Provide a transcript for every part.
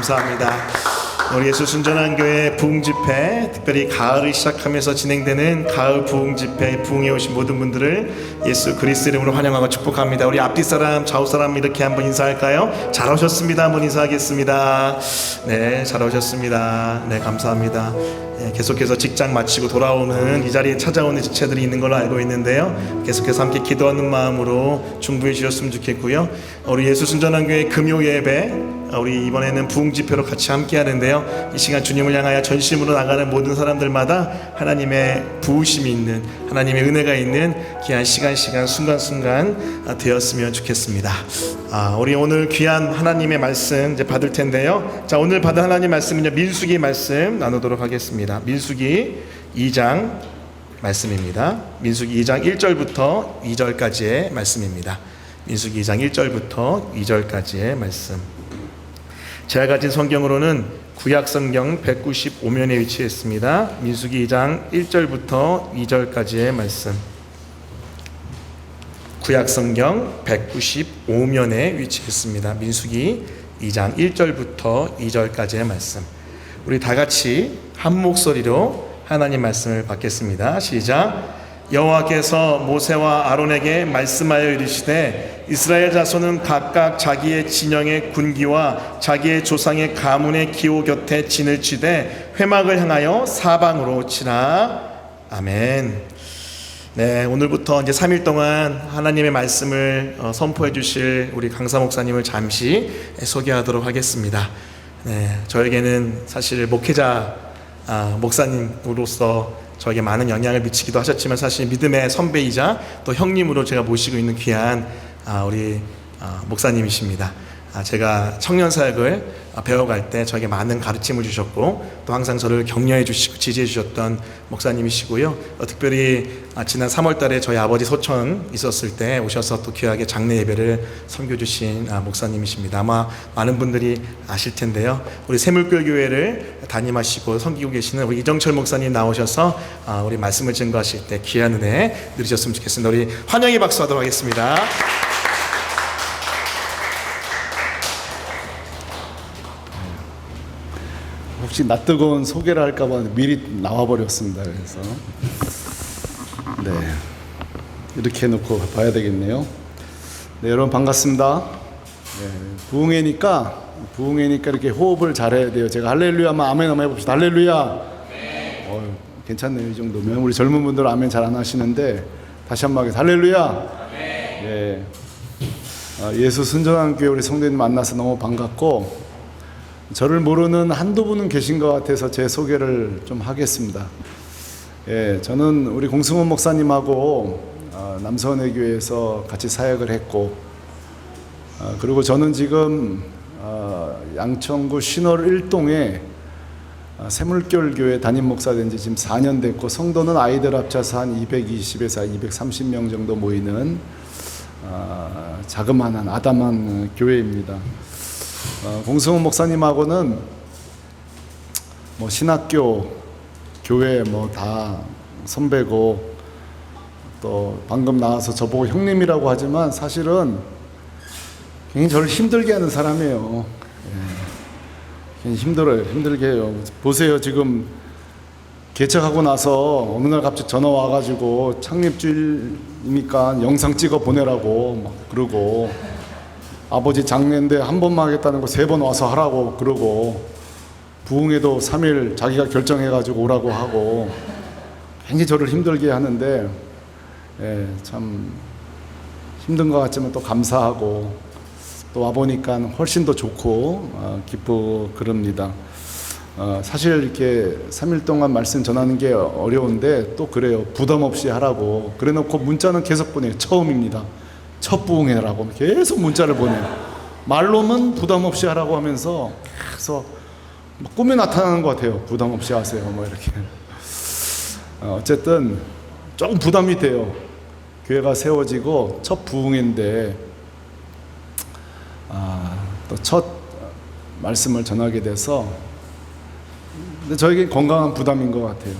감사합니다. 우리 예수 순전한 교회 부흥 집회, 특별히 가을을 시작하면서 진행되는 가을 부흥 집회, 부흥에 오신 모든 분들을 예수 그리스도 이름으로 환영하고 축복합니다. 우리 앞뒤 사람, 좌우 사람 이렇게 한번 인사할까요? 잘 오셨습니다. 한번 인사하겠습니다. 네, 잘 오셨습니다. 네, 감사합니다. 계속해서 직장 마치고 돌아오는 이 자리에 찾아오는 지체들이 있는 걸로 알고 있는데요. 계속해서 함께 기도하는 마음으로 중보해 주셨으면 좋겠고요. 우리 예수 순전한 교회 금요 예배, 우리 이번에는 부흥 집회로 같이 함께 하는데요. 이 시간 주님을 향하여 전심으로 나가는 모든 사람들마다 하나님의 부으심이 있는, 하나님의 은혜가 있는 귀한 시간 순간순간 되었으면 좋겠습니다. 우리 오늘 귀한 하나님의 말씀 이제 받을 텐데요. 자, 오늘 받은 하나님 말씀은요, 민수기 말씀 나누도록 하겠습니다. 민수기 2장 말씀입니다. 민수기 2장 1절부터 2절까지의 말씀입니다. 민수기 2장 1절부터 2절까지의 말씀. 제가 가진 성경으로는 구약 성경 195면에 위치했습니다. 민수기 2장 1절부터 2절까지의 말씀. 구약 성경 195면에 위치했습니다. 민수기 2장 1절부터 2절까지의 말씀. 우리 다 같이 한 목소리로 하나님 말씀을 받겠습니다. 시작. 여호와께서 모세와 아론에게 말씀하여 이르시되 이스라엘 자손은 각각 자기의 진영의 군기와 자기의 조상의 가문의 기호 곁에 진을 치되 회막을 향하여 사방으로 치라. 아멘. 네, 오늘부터 이제 3일 동안 하나님의 말씀을 선포해 주실 우리 강사 목사님을 잠시 소개하도록 하겠습니다. 네, 저에게는 사실 목회자 목사님으로서 저에게 많은 영향을 미치기도 하셨지만 사실 믿음의 선배이자 또 형님으로 제가 모시고 있는 귀한 우리 목사님이십니다. 제가 청년 사역을 배워갈 때 저에게 많은 가르침을 주셨고 또 항상 저를 격려해 주시고 지지해 주셨던 목사님이시고요. 특별히 지난 3월 달에 저희 아버지 소천 있었을 때 오셔서 또 귀하게 장례 예배를 섬겨주신 목사님이십니다. 아마 많은 분들이 아실 텐데요. 우리 새물교 교회를 담임하시고 섬기고 계시는 우리 이정철 목사님 나오셔서 우리 말씀을 증거하실 때 귀한 은혜 누리셨으면 좋겠습니다. 우리 환영의 박수 하도록 하겠습니다. 혹시 낯뜨거운 소개를 할까봐 미리 나와버렸습니다. 그래서 네, 이렇게 해놓고 봐야 되겠네요. 네, 여러분 반갑습니다. 네, 부흥회니까 이렇게 호흡을 잘해야 돼요. 제가 할렐루야 하면 아멘 한번 해봅시다. 할렐루야. 괜찮네요. 이 정도면. 우리 젊은 분들 아멘 잘 안 하시는데 다시 한번 하겠습니다. 할렐루야. 네, 예수 순전한 교회 우리 성도님 만나서 너무 반갑고, 저를 모르는 한두 분은 계신 것 같아서 제 소개를 좀 하겠습니다. 예, 저는 우리 공승원 목사님하고 남서원의 교회에서 같이 사역을 했고, 그리고 저는 지금 양천구 신월 1동에 새물결 교회 담임 목사 된 지 지금 4년 됐고, 성도는 아이들 합쳐서 한 220에서 230명 정도 모이는 자그마한 아담한 교회입니다. 공승훈 목사님하고는 뭐 신학교, 교회 뭐 다 선배고, 또 방금 나와서 저보고 형님이라고 하지만 사실은 굉장히 저를 힘들게 하는 사람이에요. 굉장히 힘들게 해요. 보세요, 지금 개척하고 나서 어느 날 갑자기 전화 와가지고 창립주일이니까 영상 찍어 보내라고 막 그러고, 아버지 장례인데 한 번만 하겠다는 거 3번 와서 하라고 그러고, 부흥회도 3일 자기가 결정해가지고 오라고 하고, 굉장히 저를 힘들게 하는데, 참 힘든 것 같지만 또 감사하고, 또 와보니까 훨씬 더 좋고 기쁘고 그럽니다. 사실 이렇게 3일 동안 말씀 전하는 게 어려운데 또 그래요. 부담 없이 하라고 그래놓고 문자는 계속 보내요. 처음입니다. 첫 부흥회라고 계속 문자를 보내요. 말로는 부담 없이 하라고 하면서 계속 꿈에 나타나는 것 같아요. 부담 없이 하세요. 뭐 이렇게. 어쨌든 조금 부담이 돼요. 교회가 세워지고 첫 부흥회인데 또 첫 말씀을 전하게 돼서, 근데 저에게 건강한 부담인 것 같아요.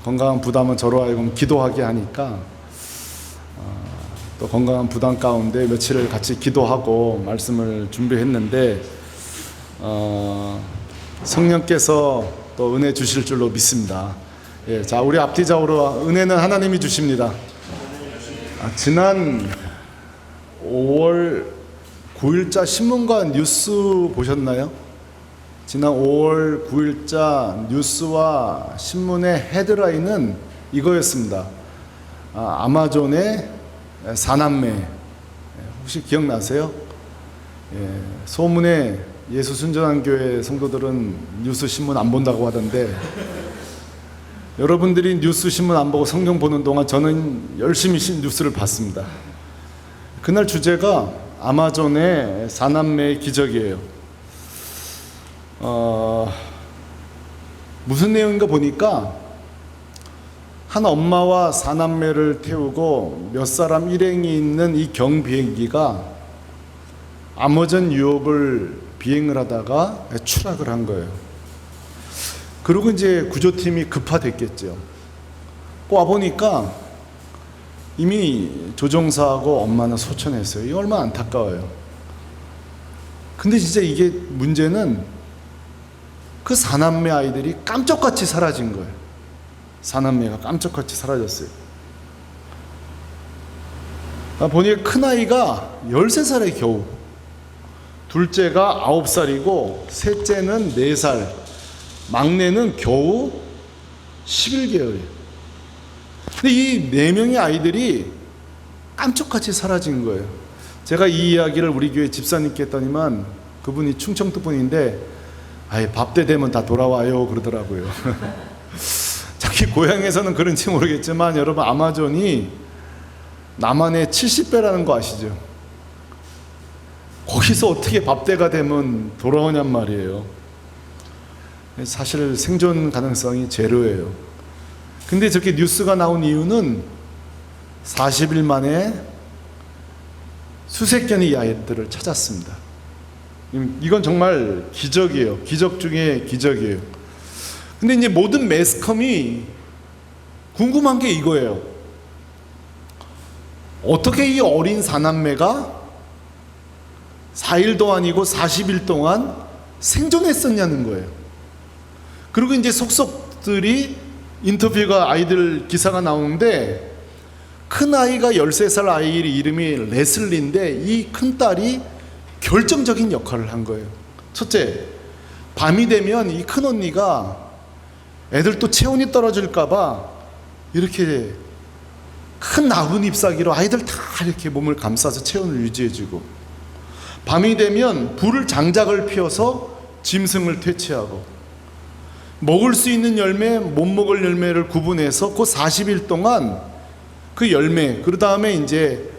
건강한 부담은 저로 하여금 기도하게 하니까 또 건강한 부담 가운데 며칠을 같이 기도하고 말씀을 준비했는데, 성령께서 또 은혜 주실 줄로 믿습니다. 예, 자, 우리 앞뒤적으로 은혜는 하나님이 주십니다. 지난 5월 9일자 신문과 뉴스 보셨나요? 지난 5월 9일자 뉴스와 신문의 헤드라인은 이거였습니다. 아마존의 4남매. 혹시 기억나세요? 예, 소문에 예수 순전한 교회 성도들은 뉴스 신문 안 본다고 하던데, 여러분들이 뉴스 신문 안 보고 성경 보는 동안 저는 열심히 뉴스를 봤습니다. 그날 주제가 아마존의 4남매의 기적이에요. 무슨 내용인가 보니까 한 엄마와 4남매를 태우고 몇 사람 일행이 있는 이 경비행기가 아마존 유역을 비행을 하다가 추락을 한 거예요. 그리고 이제 구조팀이 급파됐겠죠. 와보니까 이미 조종사하고 엄마는 소천했어요. 이거 얼마나 안타까워요. 근데 진짜 이게 문제는 그 4남매 아이들이 깜짝같이 사라진 거예요. 4남매가 깜짝같이 사라졌어요. 보니까 큰아이가 13살에 겨우, 둘째가 9살이고 셋째는 4살, 막내는 겨우 11개월이에요. 근데 이 4명의 아이들이 깜짝같이 사라진 거예요. 제가 이 이야기를 우리 교회 집사님께 했더니만 그분이 충청도 분인데 밥 때 되면 다 돌아와요 그러더라고요. 자기 고향에서는 그런지 모르겠지만 여러분, 아마존이 남한의 70배라는 거 아시죠? 거기서 어떻게 밥 때가 되면 돌아오냔 말이에요. 사실 생존 가능성이 제로예요. 근데 저렇게 뉴스가 나온 이유는 40일 만에 수백 견의 이 아이들을 찾았습니다. 이건 정말 기적이에요. 기적 중에 기적이에요. 근데 이제 모든 매스컴이 궁금한 게 이거예요. 어떻게 이 어린 4남매가 4일도 아니고 40일 동안 생존했었냐는 거예요. 그리고 이제 속속들이 인터뷰가 아이들 기사가 나오는데, 큰 아이가 13살 아이 이름이 레슬리인데 이 큰딸이 결정적인 역할을 한 거예요. 첫째, 밤이 되면 이 큰언니가 애들 또 체온이 떨어질까봐 이렇게 큰 나뭇 잎사귀로 아이들 다 이렇게 몸을 감싸서 체온을 유지해주고, 밤이 되면 불을 장작을 피워서 짐승을 퇴치하고, 먹을 수 있는 열매, 못 먹을 열매를 구분해서 그 40일 동안 그 열매, 그 다음에 이제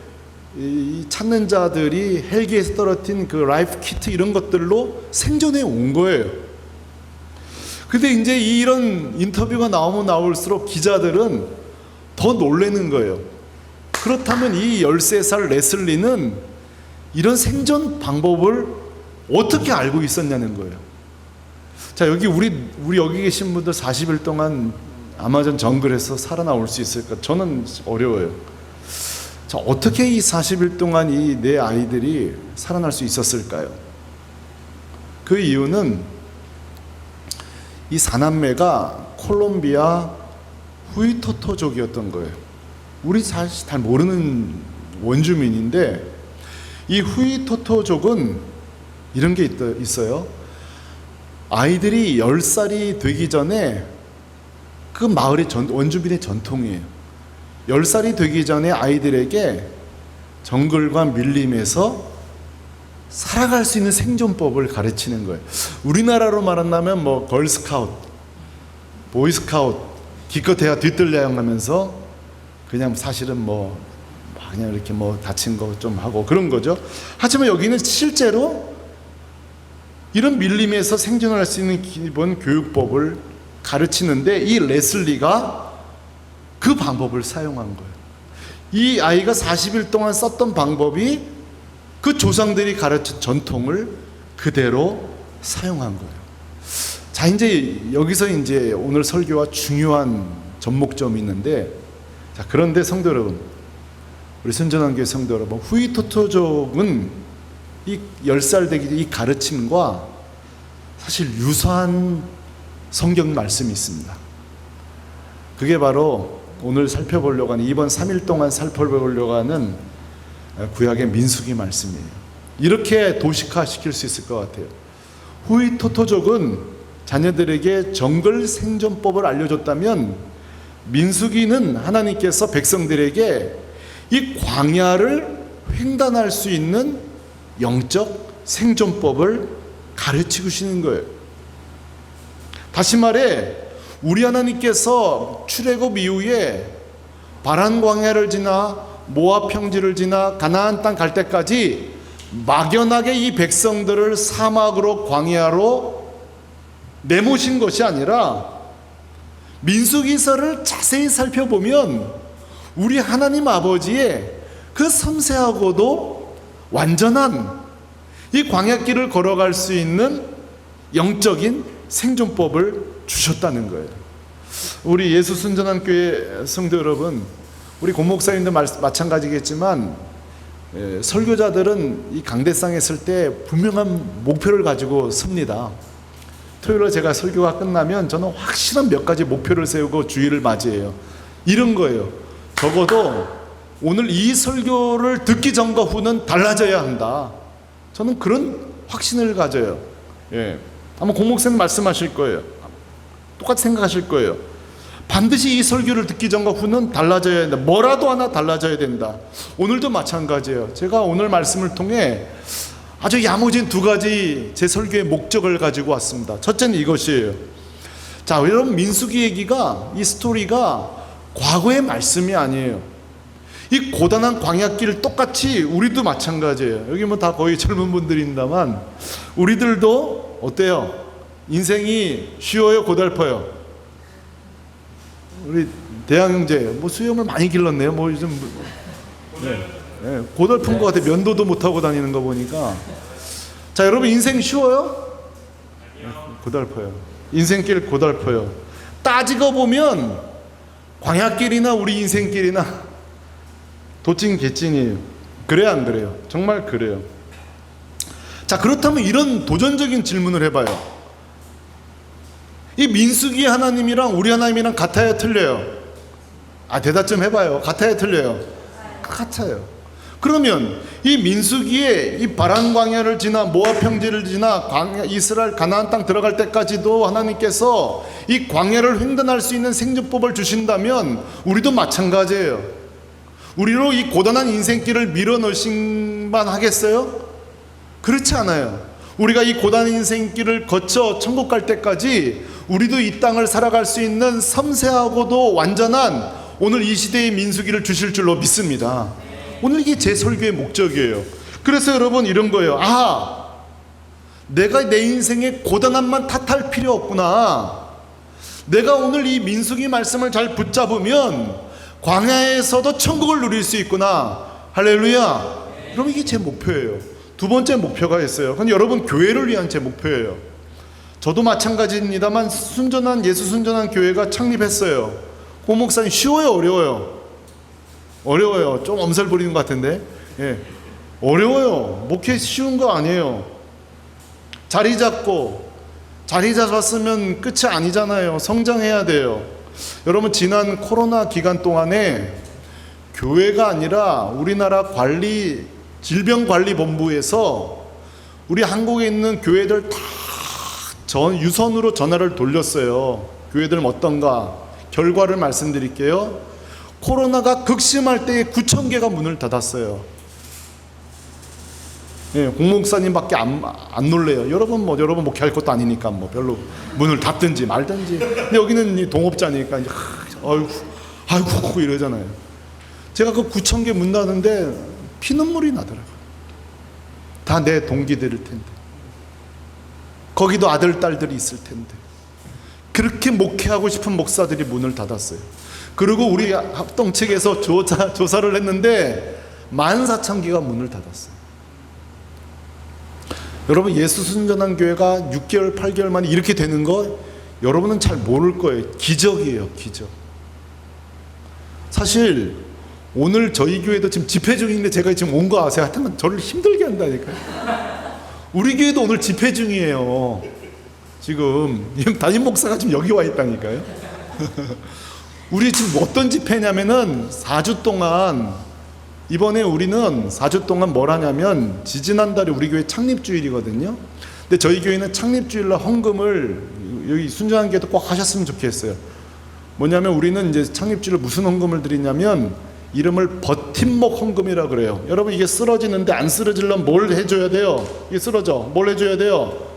이 찾는 자들이 헬기에서 떨어뜨린 그 라이프 키트 이런 것들로 생존해 온 거예요. 근데 이제 이런 인터뷰가 나오면 나올수록 기자들은 더 놀라는 거예요. 그렇다면 이 13살 레슬리는 이런 생존 방법을 어떻게 알고 있었냐는 거예요. 자, 여기 우리 여기 계신 분들 40일 동안 아마존 정글에서 살아나올 수 있을까? 저는 어려워요. 자, 어떻게 이 40일 동안 이 네 아이들이 살아날 수 있었을까요? 그 이유는 이 4남매가 콜롬비아 후이토토족이었던 거예요. 우리 사실 잘 모르는 원주민인데, 이 후이토토족은 이런 게 있어요. 아이들이 10살이 되기 전에 그 마을의 원주민의 전통이에요. 10살이 되기 전에 아이들에게 정글과 밀림에서 살아갈 수 있는 생존법을 가르치는 거예요. 우리나라로 말한다면 뭐 걸스카우트, 보이스카우트, 기껏해야 뒤뜰려양 하면서 그냥 사실은 뭐 그냥 이렇게 뭐 다친 거 좀 하고 그런 거죠. 하지만 여기는 실제로 이런 밀림에서 생존할 수 있는 기본 교육법을 가르치는데, 이 레슬리가 그 방법을 사용한 거예요. 이 아이가 40일 동안 썼던 방법이 그 조상들이 가르친 전통을 그대로 사용한 거예요. 자, 이제 여기서 이제 오늘 설교와 중요한 접목점이 있는데, 자, 그런데 성도 여러분, 우리 순전한 교회 성도 여러분, 후이토토족은 이 10살 되기 이 가르침과 사실 유사한 성경 말씀이 있습니다. 그게 바로 오늘 살펴보려고 하는, 이번 3일 동안 살펴보려고 하는 구약의 민수기 말씀이에요. 이렇게 도식화시킬 수 있을 것 같아요. 후이토토족은 자녀들에게 정글 생존법을 알려줬다면, 민수기는 하나님께서 백성들에게 이 광야를 횡단할 수 있는 영적 생존법을 가르치고 계시는 거예요. 다시 말해, 우리 하나님께서 출애굽 이후에 바란 광야를 지나 모압 평지를 지나 가나안 땅 갈 때까지 막연하게 이 백성들을 사막으로 광야로 내모신 것이 아니라, 민수기서를 자세히 살펴보면 우리 하나님 아버지의 그 섬세하고도 완전한 이 광야길을 걸어갈 수 있는 영적인 생존법을 주셨다는 거예요. 우리 예수 순전한 교회 성도 여러분, 우리 고목사님도 마찬가지겠지만, 설교자들은 이 강대상에 설 때 분명한 목표를 가지고 섭니다. 토요일에 제가 설교가 끝나면 저는 확실한 몇 가지 목표를 세우고 주일을 맞이해요. 이런 거예요. 적어도 오늘 이 설교를 듣기 전과 후는 달라져야 한다. 저는 그런 확신을 가져요. 아마 공목사님 말씀하실 거예요. 똑같이 생각하실 거예요. 반드시 이 설교를 듣기 전과 후는 달라져야 된다. 뭐라도 하나 달라져야 된다. 오늘도 마찬가지예요. 제가 오늘 말씀을 통해 아주 야무진 두 가지 제 설교의 목적을 가지고 왔습니다. 첫째는 이것이에요. 자, 여러분, 민수기 얘기가, 이 스토리가 과거의 말씀이 아니에요. 이 고단한 광야길 똑같이 우리도 마찬가지예요. 여기 뭐 다 거의 젊은 분들입니다만, 우리들도 어때요? 인생이 쉬워요, 고달퍼요? 우리 대학 형제 뭐 수염을 많이 길렀네요. 뭐 요즘 고달픈 것 같아. 면도도 못 하고 다니는 거 보니까. 자, 여러분, 인생 쉬워요? 고달퍼요. 인생길 고달퍼요. 따지고 보면 광야길이나 우리 인생길이나 도찐 개찐이에요. 그래요, 안 그래요? 정말 그래요. 자, 그렇다면 이런 도전적인 질문을 해봐요. 이 민수기 하나님이랑 우리 하나님이랑 같아요, 틀려요? 대답 좀 해봐요. 같아요, 틀려요? 같아요. 그러면 이 민수기에 이 바란 광야를 지나 모압 평지를 지나 이스라엘 가나안 땅 들어갈 때까지도 하나님께서 이 광야를 횡단할 수 있는 생존법을 주신다면, 우리도 마찬가지예요. 우리로 이 고단한 인생길을 밀어넣으신만 하겠어요? 그렇지 않아요. 우리가 이 고단한 인생길을 거쳐 천국 갈 때까지 우리도 이 땅을 살아갈 수 있는 섬세하고도 완전한 오늘 이 시대의 민수기를 주실 줄로 믿습니다. 오늘 이게 제 설교의 목적이에요. 그래서 여러분, 이런 거예요. 내가 내 인생의 고단함만 탓할 필요 없구나. 내가 오늘 이 민수기 말씀을 잘 붙잡으면 광야에서도 천국을 누릴 수 있구나. 할렐루야. 그럼 이게 제 목표예요. 두 번째 목표가 있어요. 그건 여러분 교회를 위한 제 목표예요. 저도 마찬가지입니다만, 순전한 예수 순전한 교회가 창립했어요. 고 목사님, 쉬워요, 어려워요? 어려워요. 좀 엄살 부리는 것 같은데. 어려워요. 목회 쉬운 거 아니에요. 자리 잡았으면 끝이 아니잖아요. 성장해야 돼요. 여러분, 지난 코로나 기간 동안에 교회가 아니라 우리나라 질병관리본부에서 우리 한국에 있는 교회들 다 유선으로 전화를 돌렸어요. 교회들 어떤가? 결과를 말씀드릴게요. 코로나가 극심할 때에 9,000개가 문을 닫았어요. 공목사님밖에 안 놀래요. 여러분 목회할 것도 아니니까 별로 문을 닫든지 말든지. 근데 여기는 이 동업자니까 이제 아이고 이러잖아요. 제가 그 9,000개 문 닫는데 피눈물이 나더라고요. 다 내 동기들일 텐데, 거기도 아들 딸들이 있을 텐데, 그렇게 목회하고 싶은 목사들이 문을 닫았어요. 그리고 우리 합동 측에서 조사를 했는데 14,000개가 문을 닫았어요. 여러분, 예수 순전한 교회가 6개월, 8개월 만에 이렇게 되는 거 여러분은 잘 모를 거예요. 기적이에요, 기적. 사실 오늘 저희 교회도 지금 집회 중인데 제가 지금 온 거 아세요? 하여튼 저를 힘들게 한다니까요. 우리 교회도 오늘 집회 중이에요. 지금 담임 목사가 지금 여기 와 있다니까요. 우리 지금 어떤 집회냐면은 4주 동안, 이번에 우리는 4주 동안 뭘 하냐면, 지지난달에 우리 교회 창립주일이거든요. 근데 저희 교회는 창립주일날 헌금을, 여기 순전한 교회도 꼭 하셨으면 좋겠어요. 뭐냐면 우리는 이제 창립주일에 무슨 헌금을 드리냐면, 이름을 버팀목 헌금이라 그래요. 여러분, 이게 쓰러지는데 안 쓰러지려면 뭘 해줘야 돼요? 이게 쓰러져. 뭘 해줘야 돼요?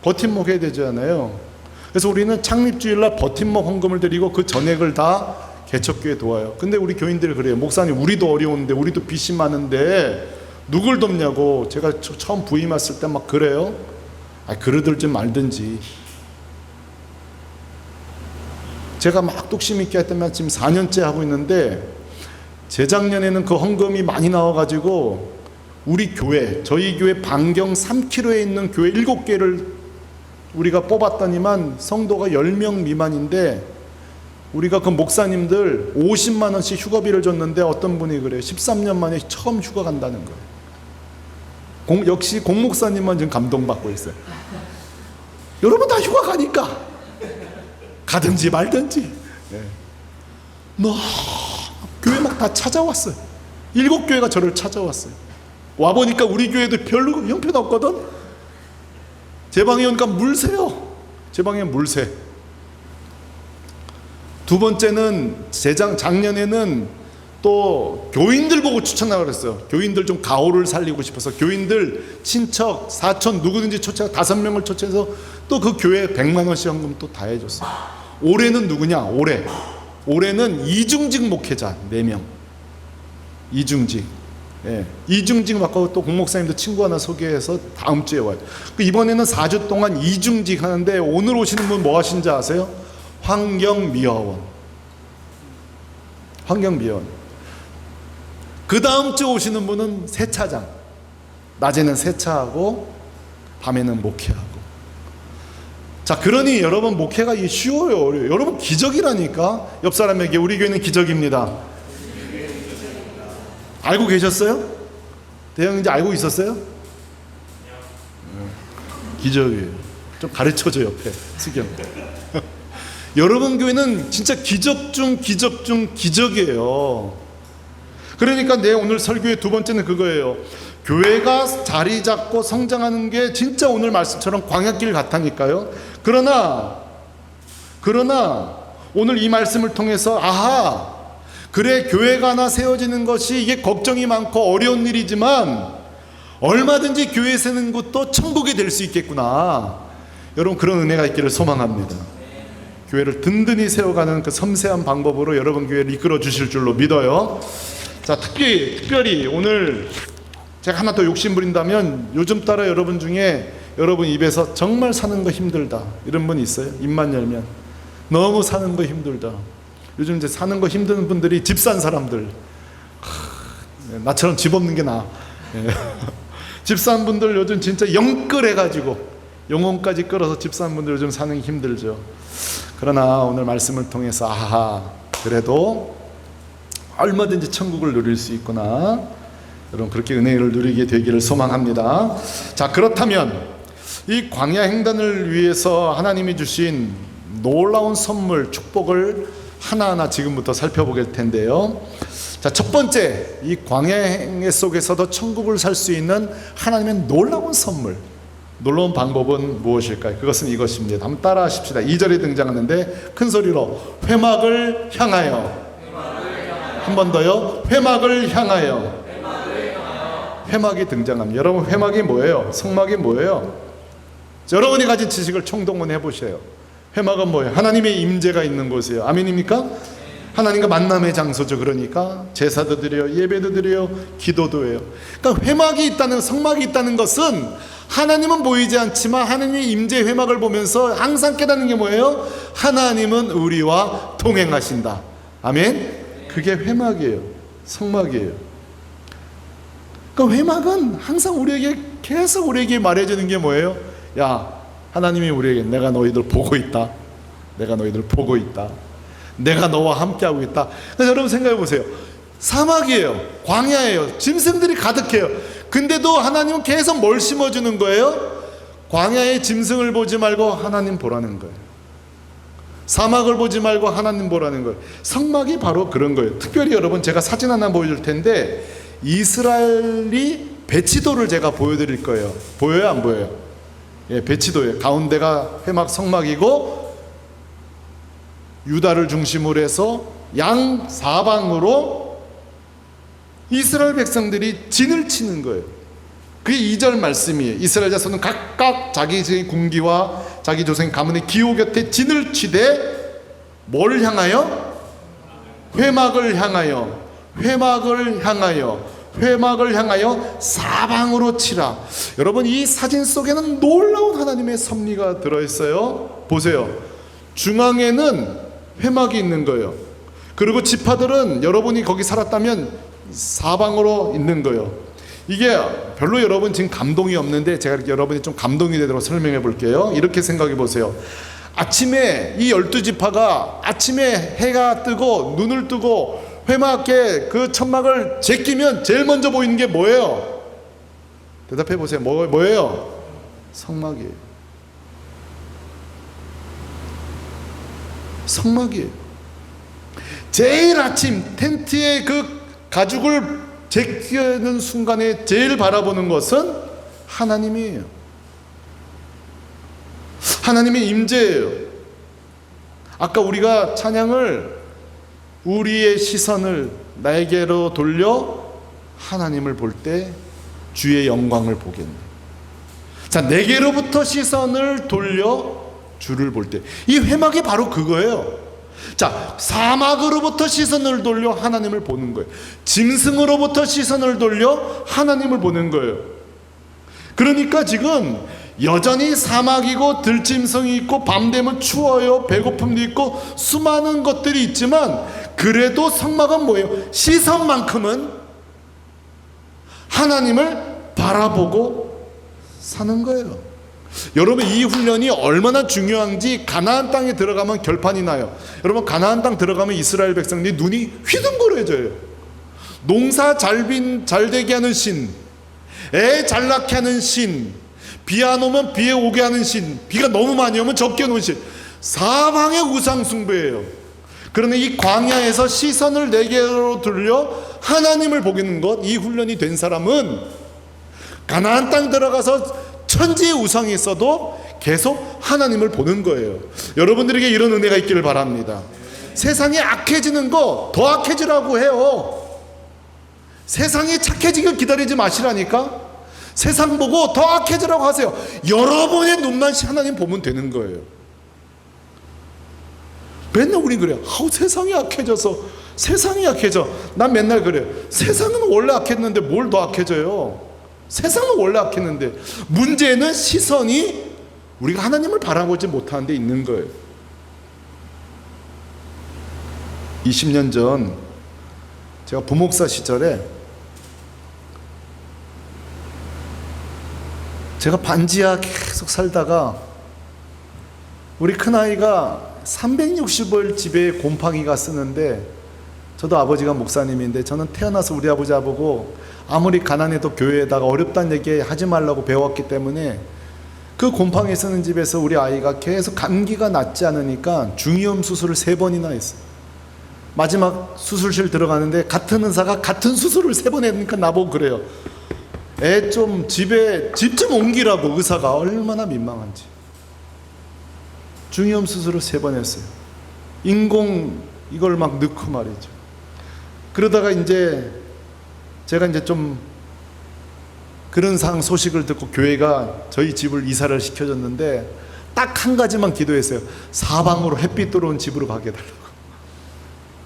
버팀목 해야 되잖아요. 그래서 우리는 창립주일날 버팀목 헌금을 드리고 그 전액을 다 개척교회 도와요. 근데 우리 교인들이 그래요. 목사님, 우리도 어려운데, 우리도 빚이 많은데 누굴 돕냐고. 제가 처음 부임 왔을 때 막 그래요. 그러들지 말든지. 제가 막 뚝심 있게 했다면 지금 4년째 하고 있는데, 재작년에는 그 헌금이 많이 나와가지고 우리 교회, 저희 교회 반경 3km에 있는 교회 7개를 우리가 뽑았더니만 성도가 10명 미만인데, 우리가 그 목사님들 50만 원씩 휴가비를 줬는데 어떤 분이 그래요. 13년 만에 처음 휴가 간다는 거예요. 역시 공목사님만 지금 감동받고 있어요. 여러분 다 휴가 가니까 가든지 말든지. 네. 교회 막 다 찾아왔어요. 7교회가 저를 찾아왔어요. 와보니까 우리 교회도 별로 형편없거든. 제 방에 오니까 물새요. 제 방에 물새. 두 번째는 작년에는 또 교인들 보고 추천하라고 그랬어요. 교인들 좀 가오를 살리고 싶어서 교인들 친척 사촌 누구든지 초청 5명을 초청해서 또 그 교회에 100만 원씩 헌금 또 다 해줬어요. 올해는 누구냐? 올해는 이중직 목회자 4명. 이중직. 예. 이중직 맡고 또 공목사님도 친구 하나 소개해서 다음 주에 와요. 이번에는 4주 동안 이중직 하는데, 오늘 오시는 분 뭐 하신지 아세요? 환경미화원. 환경미화원. 그 다음 주 오시는 분은 세차장. 낮에는 세차하고 밤에는 목회하고. 자, 그러니 여러분, 목회가 쉬워요, 어려워요? 여러분, 기적이라니까. 옆 사람에게 우리 교회는 기적입니다. 알고 계셨어요? 대형 이제 알고 있었어요? 기적이에요. 좀 가르쳐줘, 옆에 수경. 여러분 교회는 진짜 기적 중 기적 중 기적이에요. 그러니까 내 오늘 설교의 두 번째는 그거예요. 교회가 자리 잡고 성장하는 게 진짜 오늘 말씀처럼 광야길 같다니까요. 그러나 오늘 이 말씀을 통해서 그래, 교회가 하나 세워지는 것이 이게 걱정이 많고 어려운 일이지만 얼마든지 교회 세는 것도 천국이 될 수 있겠구나. 여러분, 그런 은혜가 있기를 소망합니다. 교회를 든든히 세워가는 그 섬세한 방법으로 여러분 교회를 이끌어 주실 줄로 믿어요. 자, 특별히 오늘 제가 하나 더 욕심 부린다면, 요즘 따라 여러분 중에 여러분 입에서 정말 사는 거 힘들다 이런 분 있어요? 입만 열면 너무 사는 거 힘들다. 요즘 이제 사는 거 힘든 분들이 집 산 사람들. 나처럼 집 없는 게 나아. 집 산 분들 요즘 진짜 영끌해가지고 영혼까지 끌어서 집 산 분들 요즘 사는 게 힘들죠. 그러나 오늘 말씀을 통해서 그래도 얼마든지 천국을 누릴 수 있구나. 여러분, 그렇게 은혜를 누리게 되기를 소망합니다. 자, 그렇다면 이 광야 횡단을 위해서 하나님이 주신 놀라운 선물, 축복을 하나하나 지금부터 살펴보게 될 텐데요. 자, 첫 번째, 이 광야 속에서도 천국을 살 수 있는 하나님의 놀라운 선물, 놀라운 방법은 무엇일까요? 그것은 이것입니다. 한번 따라 하십시다. 2절에 등장하는데 큰 소리로 회막을 향하여. 한 번 더요. 회막을 향하여. 회막이 등장합니다. 여러분, 회막이 뭐예요? 성막이 뭐예요? 여러분이 가진 지식을 총동원해 보세요. 회막은 뭐예요? 하나님의 임재가 있는 곳이에요. 아멘입니까? 하나님과 만남의 장소죠. 그러니까 제사도 드려요, 예배도 드려요, 기도도 해요. 그러니까 회막이 있다는, 성막이 있다는 것은 하나님은 보이지 않지만 하나님의 임재 회막을 보면서 항상 깨닫는 게 뭐예요? 하나님은 우리와 동행하신다. 아멘? 그게 회막이에요. 성막이에요. 그러니까 회막은 항상 우리에게, 계속 우리에게 말해주는 게 뭐예요? 야, 하나님이 우리에게, 내가 너희들 보고 있다. 내가 너희들 보고 있다. 내가 너와 함께하고 있다. 그래서 여러분 생각해 보세요. 사막이에요. 광야예요. 짐승들이 가득해요. 근데도 하나님은 계속 뭘 심어주는 거예요? 광야의 짐승을 보지 말고 하나님 보라는 거예요. 사막을 보지 말고 하나님 보라는 거예요. 성막이 바로 그런 거예요. 특별히 여러분, 제가 사진 하나 보여줄 텐데 이스라엘이 배치도를 제가 보여드릴 거예요. 보여요, 안 보여요? 예, 배치도예요. 가운데가 회막 성막이고 유다를 중심으로 해서 양 사방으로 이스라엘 백성들이 진을 치는 거예요. 그게 2절 말씀이에요. 이스라엘 자손은 각각 자기 군기와 자기 조상 가문의 기호 곁에 진을 치되 뭘 향하여? 회막을 향하여, 회막을 향하여, 회막을 향하여 사방으로 치라. 여러분, 이 사진 속에는 놀라운 하나님의 섭리가 들어있어요. 보세요. 중앙에는 회막이 있는 거예요. 그리고 지파들은 여러분이 거기 살았다면 사방으로 있는 거예요. 이게 별로 여러분 지금 감동이 없는데 제가 여러분이 좀 감동이 되도록 설명해 볼게요. 이렇게 생각해 보세요. 아침에 이 12지파가 아침에 해가 뜨고 눈을 뜨고 회막에 그 천막을 제끼면 제일 먼저 보이는 게 뭐예요? 대답해 보세요. 뭐예요? 성막이에요. 성막이에요. 제일 아침 텐트에 그 가죽을 제끼는 순간에 제일 바라보는 것은 하나님이에요. 하나님의 임재예요. 아까 우리가 찬양을 우리의 시선을 나에게로 돌려 하나님을 볼 때 주의 영광을 보겠네. 자, 내게로부터 시선을 돌려 주를 볼 때, 이 회막이 바로 그거예요. 자, 사막으로부터 시선을 돌려 하나님을 보는 거예요. 짐승으로부터 시선을 돌려 하나님을 보는 거예요. 그러니까 지금 여전히 사막이고 들짐승이 있고 밤 되면 추워요, 배고픔도 있고 수많은 것들이 있지만 그래도 성막은 뭐예요? 시선만큼은 하나님을 바라보고 사는 거예요. 여러분, 이 훈련이 얼마나 중요한지 가나안 땅에 들어가면 결판이 나요. 여러분, 가나안 땅 들어가면 이스라엘 백성들이 눈이 휘둥그레져요. 농사 잘 되게 하는 신, 애 잘 낳게 하는 신, 비 안 오면 비에 오게 하는 신, 비가 너무 많이 오면 적게 오는 신, 사방의 우상 숭배예요. 그러나 이 광야에서 시선을 내게로 돌려 하나님을 보기는 것, 이 훈련이 된 사람은 가나안 땅 들어가서 천지의 우상이 있어도 계속 하나님을 보는 거예요. 여러분들에게 이런 은혜가 있기를 바랍니다. 세상이 악해지는 거 더 악해지라고 해요. 세상이 착해지길 기다리지 마시라니까. 세상 보고 더 악해지라고 하세요. 여러분의 눈만 하나님 보면 되는 거예요. 맨날 우린 그래요. 세상이 악해져서, 세상이 악해져. 난 맨날 그래요. 세상은 원래 악했는데 뭘 더 악해져요? 세상은 원래 악했는데 문제는 시선이 우리가 하나님을 바라보지 못하는 데 있는 거예요. 20년 전 제가 부목사 시절에 제가 반지하 계속 살다가 우리 큰아이가 360을 집에 곰팡이가 쓰는데, 저도 아버지가 목사님인데 저는 태어나서 우리 아버지 보고 아무리 가난해도 교회에다가 어렵다는 얘기 하지 말라고 배웠기 때문에 그 곰팡이 쓰는 집에서 우리 아이가 계속 감기가 낫지 않으니까 중이염 수술을 3번이나 했어요. 마지막 수술실 들어가는데 같은 의사가 같은 수술을 3번 했으니까 나보고 그래요. 애 좀 집에 집 좀 옮기라고. 의사가 얼마나 민망한지. 중이염 수술을 3번 했어요. 인공 이걸 막 넣고 말이죠. 그러다가 이제 제가 이제 좀 그런 소식을 듣고 교회가 저희 집을 이사를 시켜줬는데 딱 한 가지만 기도했어요. 사방으로 햇빛 들어온 집으로 가게 해달라고.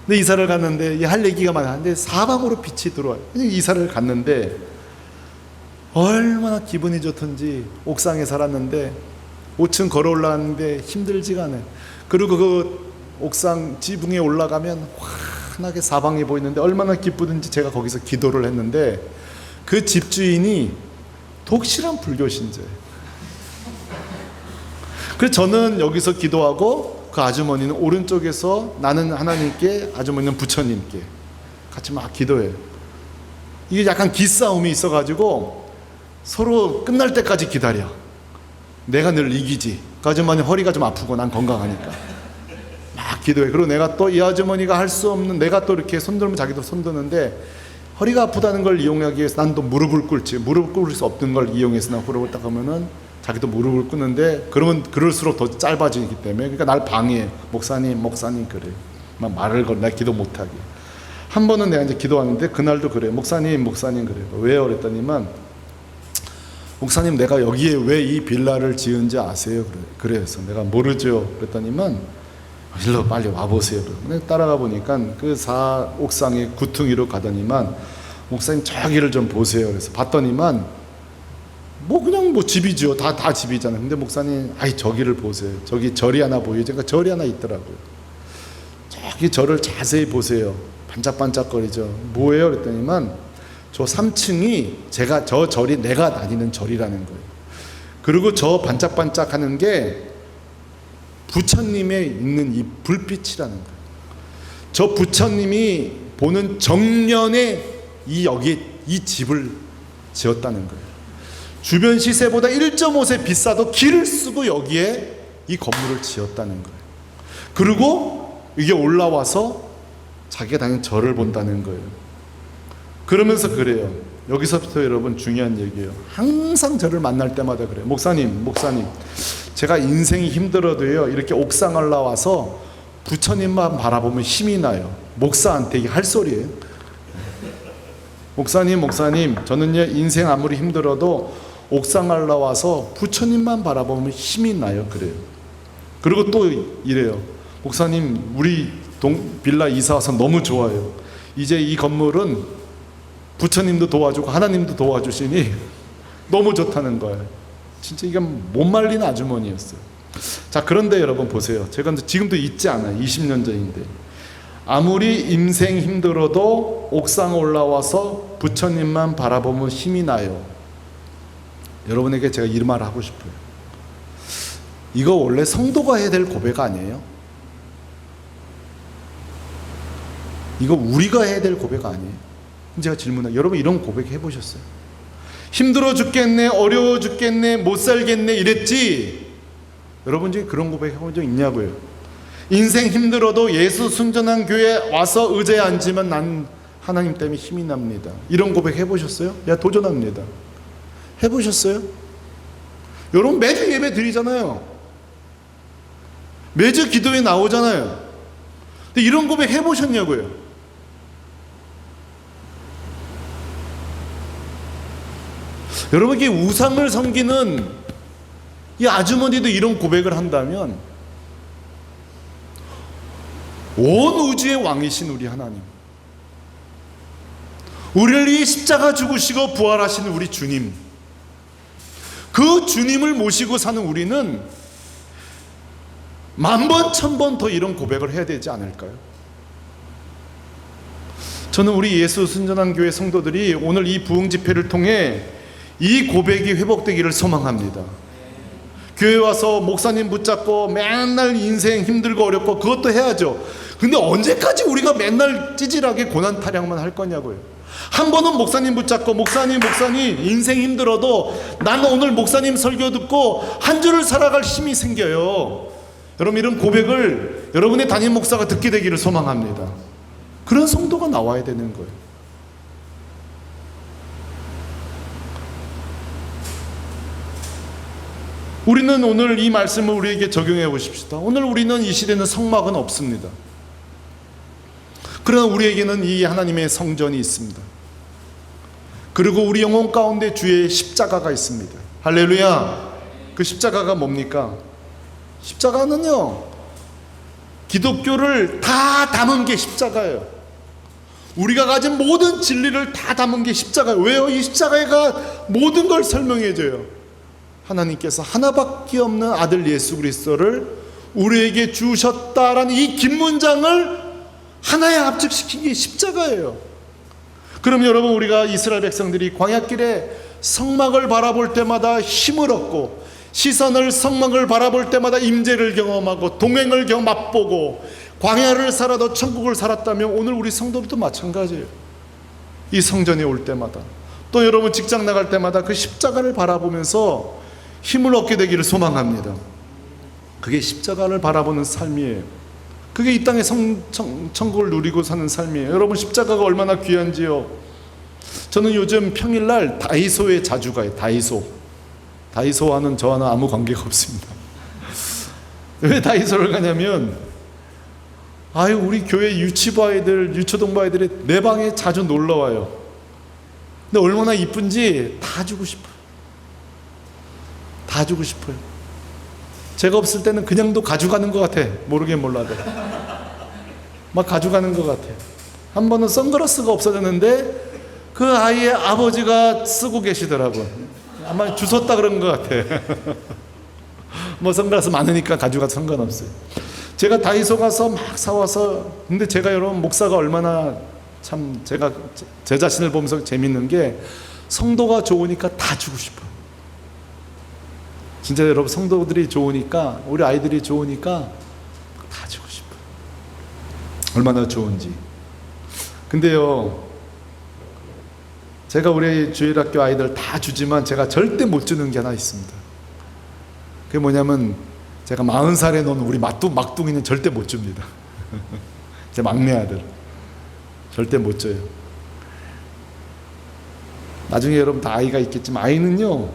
근데 이사를 갔는데 할 얘기가 많았는데 사방으로 빛이 들어와요. 이사를 갔는데 얼마나 기분이 좋던지 옥상에 살았는데 5층 걸어 올라갔는데 힘들지가 않아요. 그리고 그 옥상 지붕에 올라가면 환하게 사방이 보이는데 얼마나 기쁘든지 제가 거기서 기도를 했는데 그 집주인이 독실한 불교 신자예요. 그래서 저는 여기서 기도하고 그 아주머니는 오른쪽에서 나는 하나님께, 아주머니는 부처님께 같이 막 기도해요. 이게 약간 기싸움이 있어가지고 서로 끝날 때까지 기다려. 내가 늘 이기지. 그 아주머니 허리가 좀 아프고 난 건강하니까 막 기도해. 그리고 내가 또 이 아주머니가 할 수 없는, 내가 또 이렇게 손들면 자기도 손드는데 허리가 아프다는 걸 이용하기 위해서 난 또 무릎을 꿇지. 무릎을 꿇을 수 없는 걸 이용해서 나 무릎을 딱 하면은 자기도 무릎을 꿇는데, 그러면 그럴수록 더 짧아지기 때문에, 그러니까 날 방해해. 목사님 그래. 막 말을 걸, 나 기도 못하게. 한 번은 내가 이제 기도하는데 그날도 그래. 목사님 그래. 왜요? 그랬더니만, 목사님 내가 여기에 왜 이 빌라를 지은지 아세요? 그래서 내가 모르죠. 그랬더니만 일로 빨리 와보세요. 따라가 보니까 그 옥상의 구퉁이로 가더니만, 목사님 저기를 좀 보세요. 그래서 봤더니만 뭐 그냥 뭐 집이죠. 다 집이잖아요. 근데 목사님, 아이 저기를 보세요. 저기 절이 하나 보이죠? 그러니까 절이 하나 있더라고요. 저기 절을 자세히 보세요. 반짝반짝거리죠. 뭐예요? 그랬더니만 저 3층이 저 절이 내가 다니는 절이라는 거예요. 그리고 저 반짝반짝하는 게 부처님의 있는 이 불빛이라는 거예요. 저 부처님이 보는 정면에 여기 이 집을 지었다는 거예요. 주변 시세보다 1.5세 비싸도 길을 쓰고 여기에 이 건물을 지었다는 거예요. 그리고 이게 올라와서 자기가 다니는 절을 본다는 거예요. 그러면서 그래요. 여기서부터 여러분 중요한 얘기예요. 항상 저를 만날 때마다 그래요. 목사님, 제가 인생이 힘들어도요, 이렇게 옥상 올라와서 부처님만 바라보면 힘이 나요. 목사한테 이게 할 소리예요. 목사님, 저는요 인생 아무리 힘들어도 옥상 올라와서 부처님만 바라보면 힘이 나요. 그래요. 그리고 또 이래요. 목사님, 우리 빌라 이사 와서 너무 좋아요. 이제 이 건물은 부처님도 도와주고 하나님도 도와주시니 너무 좋다는 거예요. 진짜 이게 못 말리는 아주머니였어요. 자, 그런데 여러분 보세요. 제가 지금도 잊지 않아요. 20년 전인데, 아무리 인생 힘들어도 옥상 올라와서 부처님만 바라보면 힘이 나요. 여러분에게 제가 이 말을 하고 싶어요. 이거 원래 성도가 해야 될 고백 아니에요? 이거 우리가 해야 될 고백 아니에요? 제가 질문해요. 여러분 이런 고백 해보셨어요? 힘들어 죽겠네, 어려워 죽겠네, 못 살겠네 이랬지? 여러분 중에 그런 고백 해본 적 있냐고요? 인생 힘들어도 예수 순전한 교회 와서 의자에 앉으면 난 하나님 때문에 힘이 납니다. 이런 고백 해보셨어요? 야, 도전합니다. 해보셨어요? 여러분 매주 예배 드리잖아요. 매주 기도에 나오잖아요. 근데 이런 고백 해보셨냐고요? 여러분, 이게 우상을 섬기는 이 아주머니도 이런 고백을 한다면, 온 우주의 왕이신 우리 하나님, 우리를 이 십자가 죽으시고 부활하신 우리 주님, 그 주님을 모시고 사는 우리는 만번 천번 더 이런 고백을 해야 되지 않을까요? 저는 우리 예수 순전한 교회 성도들이 오늘 이 부흥 집회를 통해 이 고백이 회복되기를 소망합니다. 교회 와서 목사님 붙잡고 맨날 인생 힘들고 어렵고 그것도 해야죠. 근데 언제까지 우리가 맨날 찌질하게 고난 타령만 할 거냐고요. 한 번은 목사님 붙잡고 목사님 인생 힘들어도 나는 오늘 목사님 설교 듣고 한 주를 살아갈 힘이 생겨요. 여러분 이런 고백을 여러분의 담임 목사가 듣게 되기를 소망합니다. 그런 성도가 나와야 되는 거예요. 우리는 오늘 이 말씀을 우리에게 적용해 보십시다. 오늘 우리는 이 시대는 성막은 없습니다. 그러나 우리에게는 이 하나님의 성전이 있습니다. 그리고 우리 영혼 가운데 주의 십자가가 있습니다. 할렐루야. 그 십자가가 뭡니까? 십자가는요, 기독교를 다 담은 게 십자가예요. 우리가 가진 모든 진리를 다 담은 게 십자가예요. 왜요? 이 십자가가 모든 걸 설명해줘요. 하나님께서 하나밖에 없는 아들 예수 그리스도를 우리에게 주셨다라는 이 긴 문장을 하나에 압축시킨 게 십자가예요. 그럼 여러분, 우리가 이스라엘 백성들이 광야길에 성막을 바라볼 때마다 힘을 얻고, 시선을 성막을 바라볼 때마다 임재를 경험하고 동행을 맛보고 광야를 살아도 천국을 살았다면, 오늘 우리 성도들도 마찬가지예요. 이 성전에 올 때마다, 또 여러분 직장 나갈 때마다 그 십자가를 바라보면서 힘을 얻게 되기를 소망합니다. 그게 십자가를 바라보는 삶이에요. 그게 이 땅의 천국을 누리고 사는 삶이에요. 여러분, 십자가가 얼마나 귀한지요. 저는 요즘 평일날 다이소에 자주 가요. 다이소와는 저와는 아무 관계가 없습니다. 왜 다이소를 가냐면, 우리 교회 유치부 아이들, 유초동부 아이들이 내 방에 자주 놀러 와요. 근데 얼마나 이쁜지 다 주고 싶어요. 다 주고 싶어요. 제가 없을 때는 그냥도 가져가는 것 같아. 모르긴 몰라도 막 가져가는 것 같아. 한 번은 선글라스가 없어졌는데 그 아이의 아버지가 쓰고 계시더라고요. 아마 주웠다 그런 것 같아. 뭐 선글라스 많으니까 가져가도 상관없어요. 제가 다이소 가서 막 사와서, 근데 제가 여러분 목사가 얼마나 참 제가 제 자신을 보면서 재밌는 게, 성도가 좋으니까 다 주고 싶어요. 진짜 여러분, 성도들이 좋으니까, 우리 아이들이 좋으니까 다 주고 싶어요. 얼마나 좋은지. 근데요, 제가 우리 주일학교 아이들 다 주지만 제가 절대 못 주는 게 하나 있습니다. 그게 뭐냐면, 제가 40살에 놓은 우리 막둥이는 절대 못 줍니다. 제 막내 아들 절대 못 줘요. 나중에 여러분 다 아이가 있겠지만, 아이는요,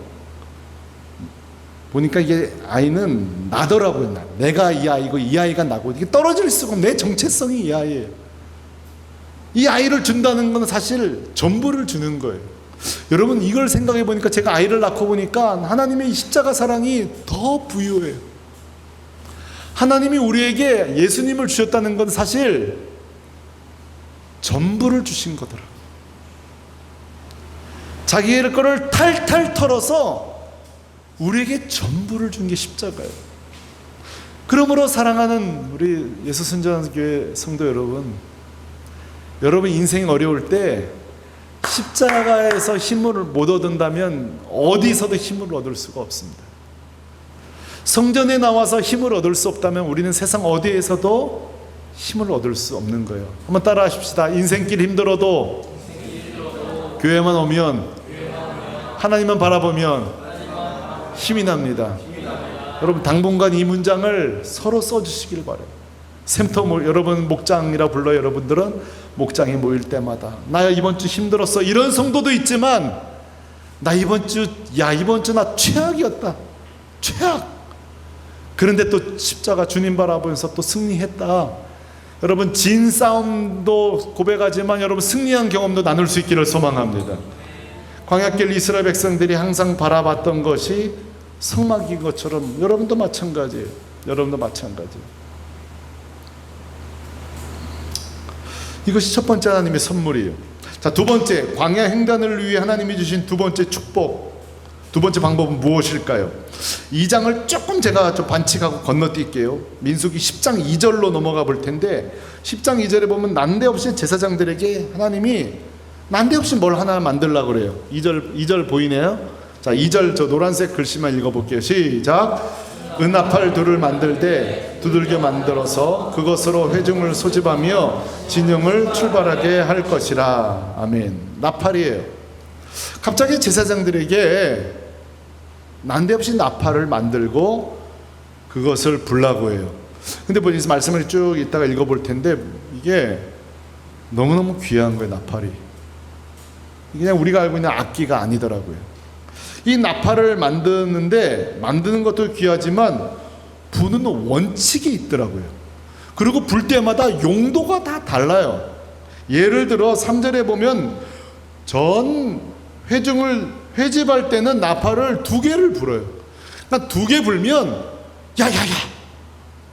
보니까 이게 아이는 나더라고요. 내가 이 아이고 이 아이가 나고, 이게 떨어질 수가 없는 내 정체성이 이 아이예요. 이 아이를 준다는 건 사실 전부를 주는 거예요. 여러분, 이걸 생각해 보니까, 제가 아이를 낳고 보니까 하나님의 이 십자가 사랑이 더 부유해요. 하나님이 우리에게 예수님을 주셨다는 건 사실 전부를 주신 거더라고요. 자기의 거를 탈탈 털어서 우리에게 전부를 준 게 십자가예요. 그러므로 사랑하는 우리 예수 순전한 교회 성도 여러분, 여러분 인생이 어려울 때 십자가에서 힘을 못 얻는다면 어디서도 힘을 얻을 수가 없습니다. 성전에 나와서 힘을 얻을 수 없다면 우리는 세상 어디에서도 힘을 얻을 수 없는 거예요. 한번 따라 하십시다. 인생길 힘들어도 교회만 오면, 하나님만 바라보면 힘이 납니다. 여러분, 당분간 이 문장을 서로 써주시길 바라요. 여러분 목장이라 불러요. 여러분들은 목장에 모일 때마다, 나 이번 주 힘들었어, 이런 성도도 있지만, 나 이번 주 나 최악이었다, 최악. 그런데 또 십자가 주님 바라보면서 또 승리했다. 여러분, 진 싸움도 고백하지만 여러분 승리한 경험도 나눌 수 있기를 소망합니다. 광야길 이스라엘 백성들이 항상 바라봤던 것이 성막인 것처럼 여러분도 마찬가지예요. 여러분도 마찬가지예요. 이것이 첫 번째 하나님의 선물이에요. 자, 두 번째, 광야 횡단을 위해 하나님이 주신 두 번째 축복, 두 번째 방법은 무엇일까요? 2장을 조금 제가 좀 반칙하고 건너뛸게요. 민수기 10장 2절로 넘어가 볼 텐데, 10장 2절에 보면 난데없이 제사장들에게 하나님이 난데없이 뭘 하나 만들려고 그래요. 2절 보이네요. 자, 2절 저 노란색 글씨만 읽어볼게요. 시작. 은나팔 둘을 만들 때 두들겨 만들어서 그것으로 회중을 소집하며 진영을 출발하게 할 것이라. 아멘. 나팔이에요. 갑자기 제사장들에게 난데없이 나팔을 만들고 그것을 불라고 해요. 근데 보니까 말씀을 쭉 이따가 읽어볼 텐데, 이게 너무너무 귀한 거예요. 나팔이 그냥 우리가 알고 있는 악기가 아니더라고요. 이 나팔을 만드는 것도 귀하지만 부는 원칙이 있더라고요. 그리고 불 때마다 용도가 다 달라요. 예를 들어 3절에 보면 전 회중을 회집할 때는 나팔을 2개를 불어요. 그러니까 2개 불면 야야야,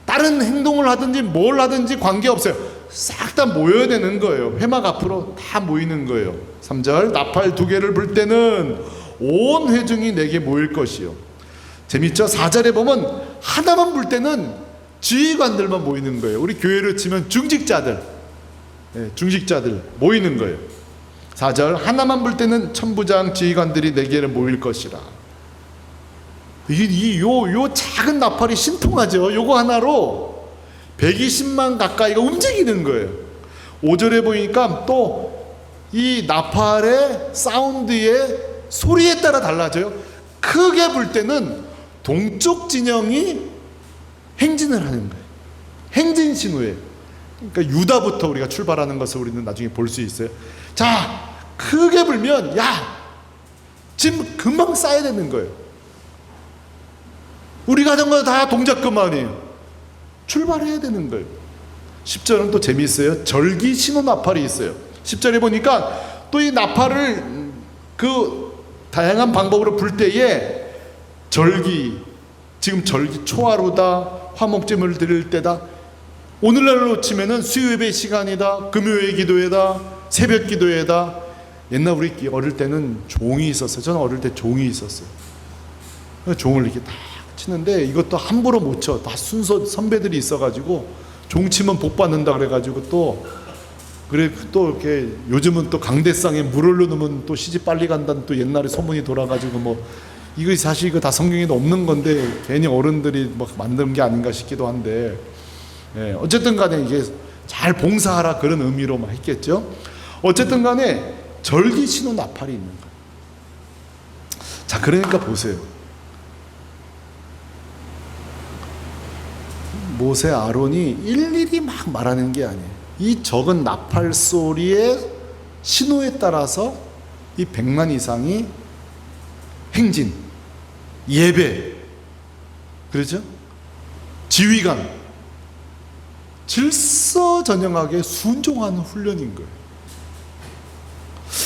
다른 행동을 하든지 뭘 하든지 관계없어요. 싹 다 모여야 되는 거예요. 회막 앞으로 다 모이는 거예요. 3절, 나팔 2개를 불 때는 온 회중이 내게 모일 것이요. 재밌죠? 4절에 보면 하나만 불 때는 지휘관들만 모이는 거예요. 우리 교회로 치면 중직자들 모이는 거예요. 4절, 하나만 불 때는 천부장 지휘관들이 내게를 모일 것이라. 요 작은 나팔이 신통하죠. 요거 하나로 120만 가까이가 움직이는 거예요. 5절에 보니까 또 이 나팔의 사운드의 소리에 따라 달라져요. 크게 불 때는 동쪽 진영이 행진을 하는 거예요. 행진 신호예요. 그러니까 유다부터 우리가 출발하는 것을 우리는 나중에 볼 수 있어요. 자, 크게 불면 지금 금방 쌓여야 되는 거예요. 우리가 하던 거 다 동작 그만이에요. 출발해야 되는 거예요. 10절은 또 재미있어요. 절기 신호 나팔이 있어요. 10절에 보니까 또 이 나팔을 그 다양한 방법으로 불 때에 지금 절기 초하루다, 화목제물 드릴 때다, 오늘날로 치면은 수요예배 시간이다, 금요일 기도회다, 새벽 기도회다. 옛날 우리 어릴 때는 종이 있었어요. 저는 어릴 때 종이 있었어요. 종을 이렇게 딱 치는데 이것도 함부로 못 쳐. 다 순서 선배들이 있어가지고 종 치면 복 받는다 그래가지고 또 이렇게 요즘은 또 강대상에 물 흘러놓으면 또 시집 빨리 간다는 또 옛날에 소문이 돌아가지고 뭐 이거 사실 이거 다 성경에도 없는 건데 괜히 어른들이 막 만든 게 아닌가 싶기도 한데, 어쨌든 간에 이게 잘 봉사하라 그런 의미로만 했겠죠. 어쨌든 간에 절기 신호 나팔이 있는 거예요. 자, 그러니까 보세요. 모세 아론이 일일이 막 말하는 게 아니에요. 이 적은 나팔 소리의 신호에 따라서 이 100만 이상이 행진, 예배, 그렇죠? 지휘관, 질서정연하게 순종하는 훈련인 거예요.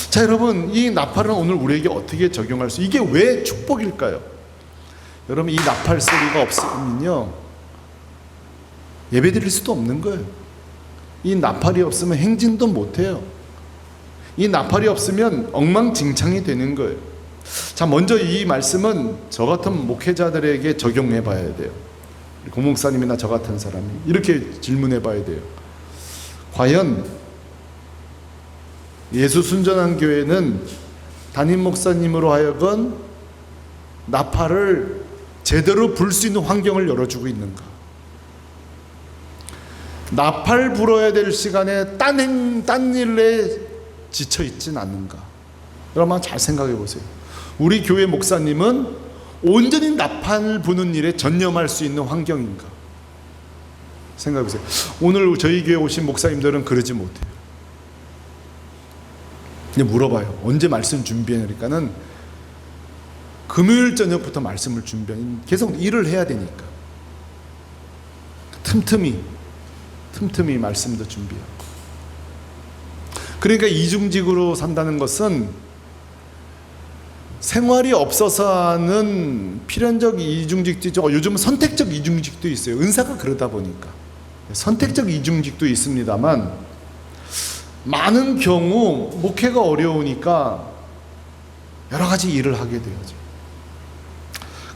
자, 여러분, 이 나팔은 오늘 우리에게 어떻게 적용할 수, 이게 왜 축복일까요? 여러분, 이 나팔 소리가 없으면요, 예배 드릴 수도 없는 거예요. 이 나팔이 없으면 행진도 못해요. 이 나팔이 없으면 엉망진창이 되는 거예요. 자, 먼저 이 말씀은 저 같은 목회자들에게 적용해 봐야 돼요. 고목사님이나 저 같은 사람이 이렇게 질문해 봐야 돼요. 과연 예수 순전한 교회는 담임 목사님으로 하여금 나팔을 제대로 불 수 있는 환경을 열어주고 있는가? 나팔 불어야 될 시간에 딴 일에 지쳐 있진 않는가? 여러분 잘 생각해 보세요. 우리 교회 목사님은 온전히 나팔 부는 일에 전념할 수 있는 환경인가? 생각해 보세요. 오늘 저희 교회 오신 목사님들은 그러지 못해요. 그냥 물어봐요. 언제 말씀 준비하니까는 금요일 저녁부터 말씀을 준비하니 계속 일을 해야 되니까 틈틈이 말씀도 준비하고. 그러니까 이중직으로 산다는 것은 생활이 없어서 하는 필연적 이중직도 있죠. 요즘은 선택적 이중직도 있어요. 은사가 그러다 보니까 선택적 이중직도 있습니다만 많은 경우 목회가 어려우니까 여러 가지 일을 하게 되죠.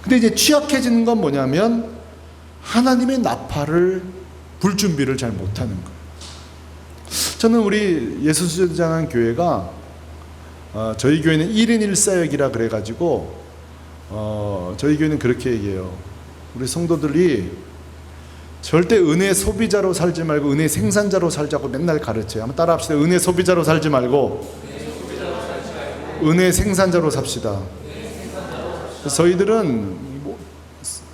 근데 이제 취약해지는 건 뭐냐면 하나님의 나팔을 불 준비를 잘 못하는 거예요. 저는 우리 예수 순전한 교회가 저희 교회는 1인 1사역이라 그래가지고 저희 교회는 그렇게 얘기해요. 우리 성도들이 절대 은혜 소비자로 살지 말고 은혜 생산자로 살자고 맨날 가르쳐요. 한번 따라 합시다. 은혜 소비자로 살지 말고 은혜 생산자로 삽시다. 저희들은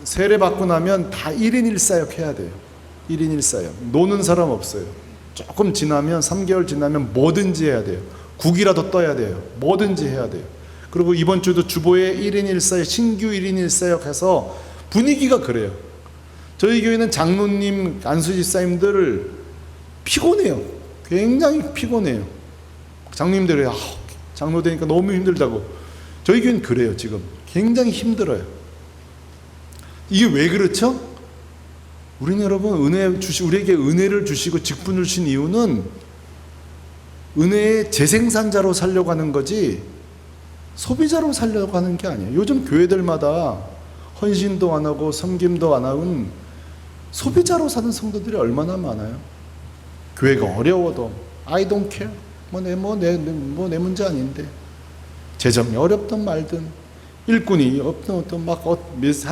세례 받고 나면 다 1인 1사역 해야 돼요. 1인 1사역. 노는 사람 없어요. 조금 지나면 3개월 지나면 뭐든지 해야 돼요. 국이라도 떠야 돼요. 뭐든지 해야 돼요. 그리고 이번 주도 주보에 1인 1사역, 신규 1인 1사역 해서 분위기가 그래요. 저희 교회는 장로님, 안수집사님들 피곤해요. 굉장히 피곤해요. 장로님들이 장로 되니까 너무 힘들다고. 저희 교회는 그래요. 지금 굉장히 힘들어요. 이게 왜 그렇죠? 우리는 여러분 우리에게 은혜를 주시고 직분을 주신 이유는 은혜의 재생산자로 살려고 하는 거지 소비자로 살려고 하는 게 아니에요. 요즘 교회들마다 헌신도 안 하고 섬김도 안 하고 소비자로 사는 성도들이 얼마나 많아요. 교회가 어려워도 I don't care. 내 문제 아닌데. 재정이 어렵든 말든 일꾼이 없든 막 한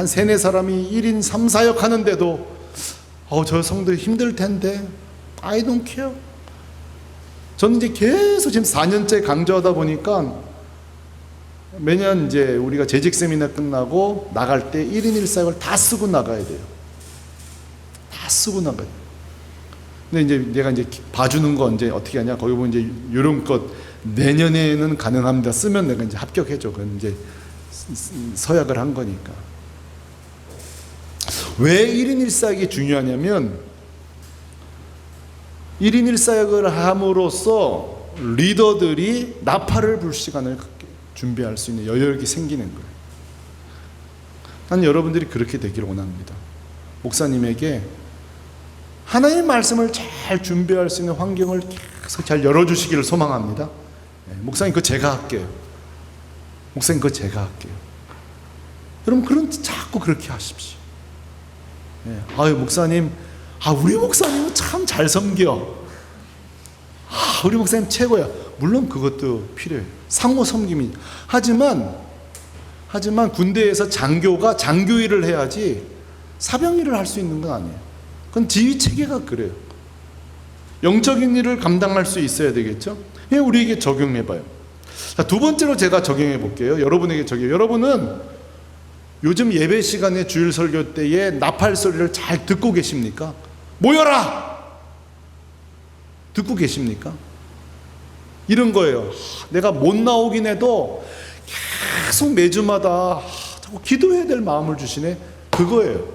3-4 사람이 1인 3-4역 하는데도 저 성도들이 힘들 텐데 I don't care. 저는 이제 계속 지금 4년째 강조하다 보니까 매년 이제 우리가 재직 세미나 끝나고 나갈 때 1인 1사역을 다 쓰고 나가야 돼요. 다 쓰고 나가야 돼요. 근데 이제 내가 이제 봐주는 거 이제 어떻게 하냐, 거기 보면 이제 이런 것 내년에는 가능합니다. 쓰면 내가 이제 합격해줘. 그건 이제 서약을 한 거니까. 왜 1인 1사역이 중요하냐면 1인 1사역을 함으로써 리더들이 나팔을 불 시간을 준비할 수 있는 여력이 생기는 거예요. 난 여러분들이 그렇게 되기를 원합니다. 목사님에게 하나님의 말씀을 잘 준비할 수 있는 환경을 계속 잘 열어주시기를 소망합니다. 목사님, 그거 제가 할게요. 목사님, 그거 제가 할게요. 여러분, 자꾸 그렇게 하십시오. 아유, 목사님, 우리 목사님은 참 잘 섬겨. 우리 목사님 최고야. 물론 그것도 필요해요. 상호 섬김이. 하지만 군대에서 장교가 장교 일을 해야지 사병 일을 할 수 있는 건 아니에요. 그건 지휘 체계가 그래요. 영적인 일을 감당할 수 있어야 되겠죠. 우리에게 적용해봐요. 자, 두 번째로 제가 적용해 볼게요. 여러분에게 여러분은 요즘 예배 시간에 주일 설교 때에 나팔 소리를 잘 듣고 계십니까? 모여라! 듣고 계십니까? 이런 거예요. 내가 못 나오긴 해도 계속 매주마다 자꾸 기도해야 될 마음을 주시네. 그거예요.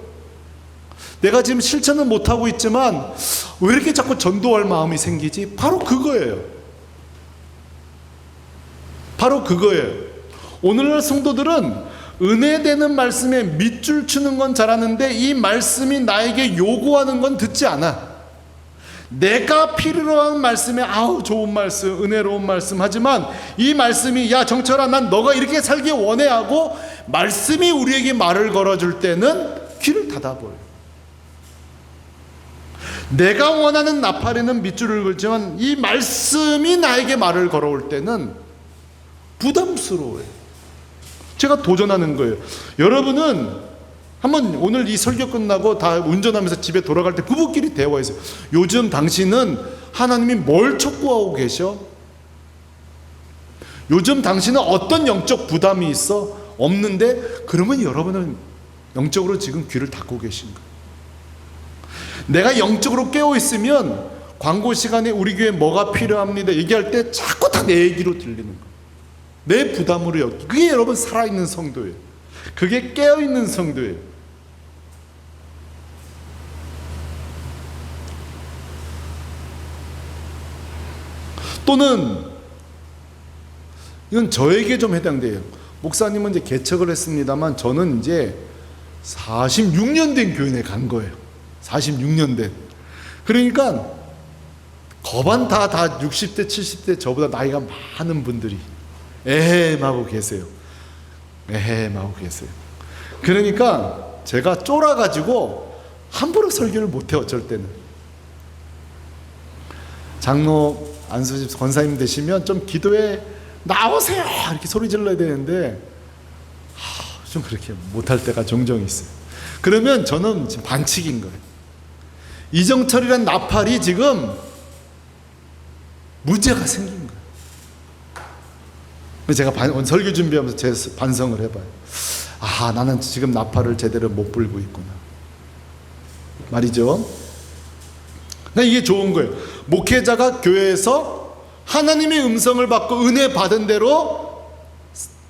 내가 지금 실천은 못하고 있지만 왜 이렇게 자꾸 전도할 마음이 생기지? 바로 그거예요. 바로 그거예요. 오늘날 성도들은 은혜되는 말씀에 밑줄 치는 건 잘하는데 이 말씀이 나에게 요구하는 건 듣지 않아. 내가 필요로 하는 말씀에 좋은 말씀, 은혜로운 말씀 하지만 이 말씀이 야 정철아, 난 너가 이렇게 살기 원해 하고 말씀이 우리에게 말을 걸어줄 때는 귀를 닫아버려요. 내가 원하는 나팔에는 밑줄을 걸지만 이 말씀이 나에게 말을 걸어올 때는 부담스러워요. 제가 도전하는 거예요. 여러분은 한번 오늘 이 설교 끝나고 다 운전하면서 집에 돌아갈 때 부부끼리 대화해서 요즘 당신은 하나님이 뭘 촉구하고 계셔? 요즘 당신은 어떤 영적 부담이 있어? 없는데? 그러면 여러분은 영적으로 지금 귀를 닫고 계신 거예요. 내가 영적으로 깨어 있으면 광고 시간에 우리 교회 뭐가 필요합니다 얘기할 때 자꾸 다 내 얘기로 들리는 거예요. 내 부담으로 여기. 그게 여러분 살아있는 성도예요. 그게 깨어있는 성도예요. 또는 이건 저에게 좀 해당돼요. 목사님은 이제 개척을 했습니다만 저는 이제 46년 된 교인에 간 거예요. 46년 된. 그러니까 거반 다 60대 70대 저보다 나이가 많은 분들이 에헴하고 계세요. 에헴하고 계세요. 그러니까 제가 쫄아가지고 함부로 설교를 못해요. 어쩔 때는. 장로 안수집 권사님 되시면 좀 기도에 나오세요 이렇게 소리 질러야 되는데 좀 그렇게 못할 때가 종종 있어요. 그러면 저는 지금 반칙인 거예요. 이정철이란 나팔이 지금 문제가 생긴 거예요. 제가 설교 준비하면서 제 반성을 해봐요. 나는 지금 나팔을 제대로 못 불고 있구나 말이죠. 그러니까 이게 좋은 거예요. 목회자가 교회에서 하나님의 음성을 받고 은혜 받은 대로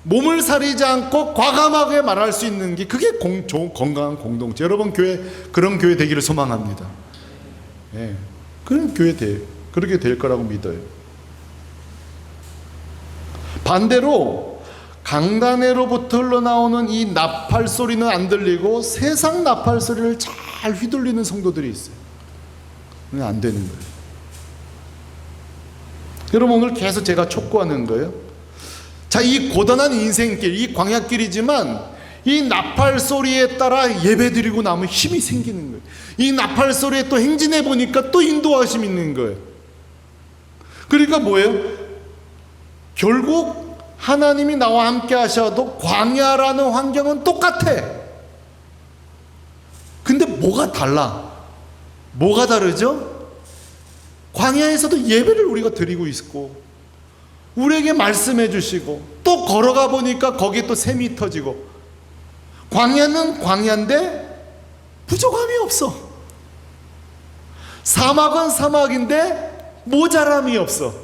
몸을 사리지 않고 과감하게 말할 수 있는 게 그게 건강한 공동체. 여러분 그런 교회 되기를 소망합니다. 그런 교회 그렇게 될 거라고 믿어요. 반대로 강단에로부터 흘러나오는 이 나팔 소리는 안 들리고 세상 나팔 소리를 잘 휘둘리는 성도들이 있어요. 그건 안 되는 거예요. 여러분 오늘 계속 제가 촉구하는 거예요. 자, 이 고단한 인생길, 이 광야길이지만 이 나팔 소리에 따라 예배드리고 나면 힘이 생기는 거예요. 이 나팔 소리에 또 행진해 보니까 또 인도하심이 있는 거예요. 그러니까 뭐예요? 결국 하나님이 나와 함께 하셔도 광야라는 환경은 똑같아. 근데 뭐가 달라? 뭐가 다르죠? 광야에서도 예배를 우리가 드리고 있고 우리에게 말씀해 주시고, 또 걸어가 보니까 거기에 또 샘이 터지고, 광야는 광야인데 부족함이 없어. 사막은 사막인데 모자람이 없어.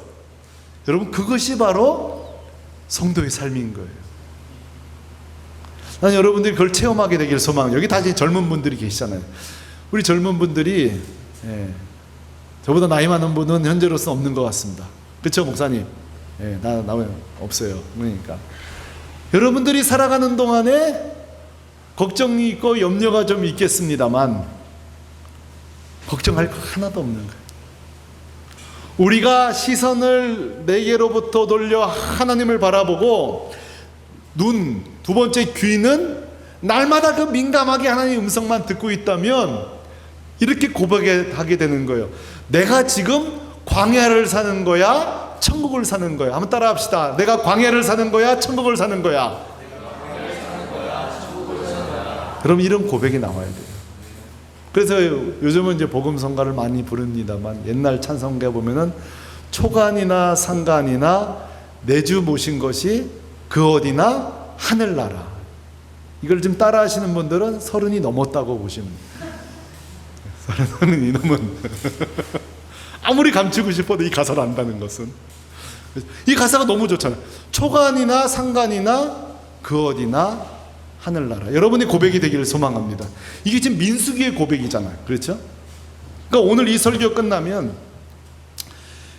여러분, 그것이 바로 성도의 삶인 거예요. 난 여러분들이 그걸 체험하게 되길 소망해요. 여기 다 젊은 분들이 계시잖아요. 우리 젊은 분들이, 저보다 나이 많은 분은 현재로서 없는 것 같습니다. 그렇죠, 목사님? 나 없어요. 그러니까 여러분들이 살아가는 동안에 걱정이 있고 염려가 좀 있겠습니다만, 걱정할 거 하나도 없는 거예요. 우리가 시선을 내게로부터 돌려 하나님을 바라보고, 눈, 두 번째 귀는 날마다 그 민감하게 하나님의 음성만 듣고 있다면 이렇게 고백하게 되는 거예요. 내가 지금 광야를 사는 거야, 천국을 사는 거야. 한번 따라 합시다. 내가 광야를 사는 거야, 천국을 사는 거야. 그럼 이런 고백이 나와야 돼요. 그래서 요즘은 이제 복음성가를 많이 부릅니다만, 옛날 찬송가 보면은 초간이나 상간이나 내주 모신 것이 그 어디나 하늘나라. 이걸 좀 따라 하시는 분들은 30이 넘었다고 보시면 돼요. 30이 넘은 아무리 감추고 싶어도 이 가사를 안다는 것은, 이 가사가 너무 좋잖아요. 초간이나 상간이나 그 어디나 하늘나라. 여러분의 고백이 되기를 소망합니다. 이게 지금 민수기의 고백이잖아요. 그렇죠? 그러니까 오늘 이 설교 끝나면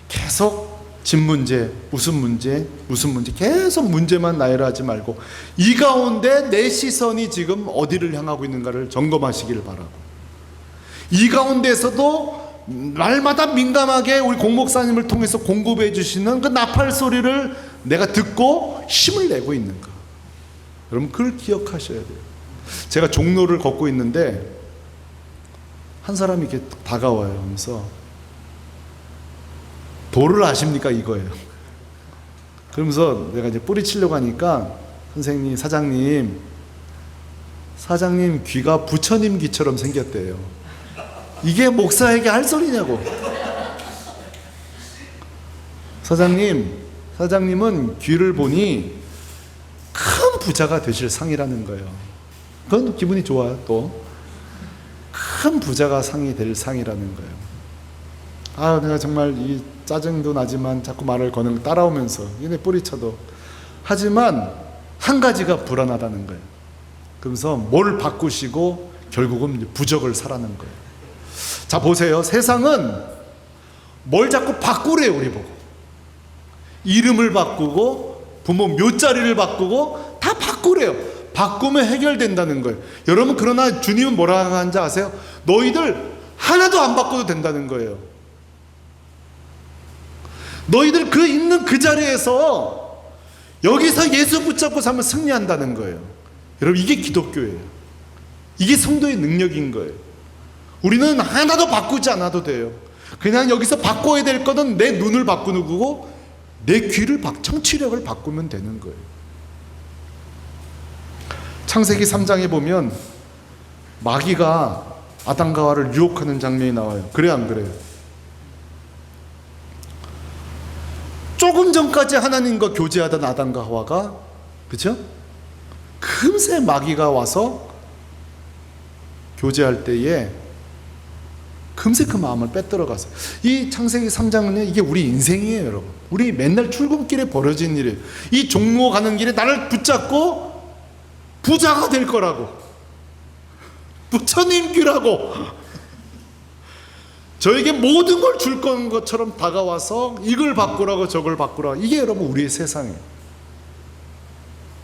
계속 집 문제, 무슨 문제 계속 문제만 나열하지 말고, 이 가운데 내 시선이 지금 어디를 향하고 있는가를 점검하시기를 바라고, 이 가운데서도 날마다 민감하게 우리 공목사님을 통해서 공급해 주시는 그 나팔 소리를 내가 듣고 힘을 내고 있는가. 여러분, 그걸 기억하셔야 돼요. 제가 종로를 걷고 있는데 한 사람이 이렇게 다가와요. 하면서 도를 아십니까? 이거예요. 그러면서 내가 이제 뿌리치려고 하니까, 선생님, 사장님 귀가 부처님 귀처럼 생겼대요. 이게 목사에게 할 소리냐고. 사장님은 귀를 보니 큰 부자가 되실 상이라는 거예요. 그건 기분이 좋아요. 또 큰 부자가 상이 될 상이라는 거예요. 내가 정말 이 짜증도 나지만 자꾸 말을 거는 걸 따라오면서 얘네 뿌리쳐도, 하지만 한 가지가 불안하다는 거예요. 그러면서 뭘 바꾸시고 결국은 부적을 사라는 거예요. 자, 보세요. 세상은 뭘 자꾸 바꾸래요. 우리 보고 이름을 바꾸고 부모 묘자리를 바꾸고 다 바꾸래요. 바꾸면 해결된다는 거예요. 여러분, 그러나 주님은 뭐라고 하는지 아세요? 너희들 하나도 안 바꿔도 된다는 거예요. 너희들 그 있는 그 자리에서 여기서 예수 붙잡고 살면 승리한다는 거예요. 여러분, 이게 기독교예요. 이게 성도의 능력인 거예요. 우리는 하나도 바꾸지 않아도 돼요. 그냥 여기서 바꿔야 될 거는 내 눈을 바꾸는 거고, 내 귀를 청취력을 바꾸면 되는 거예요. 창세기 3장에 보면 마귀가 아담과 하와를 유혹하는 장면이 나와요. 그래, 안 그래요? 조금 전까지 하나님과 교제하던 아담과 하와가, 그렇죠? 금세 마귀가 와서 교제할 때에 금세 그 마음을 빼들어갔어요. 이 창세기 3장은요, 이게 우리 인생이에요, 여러분. 우리 맨날 출근길에 벌어진 일이에요. 이 종로 가는 길에 나를 붙잡고 부자가 될 거라고, 부처님 귀라고, 저에게 모든 걸 줄 것처럼 다가와서 이걸 바꾸라고 저걸 바꾸라고. 이게 여러분 우리의 세상이에요.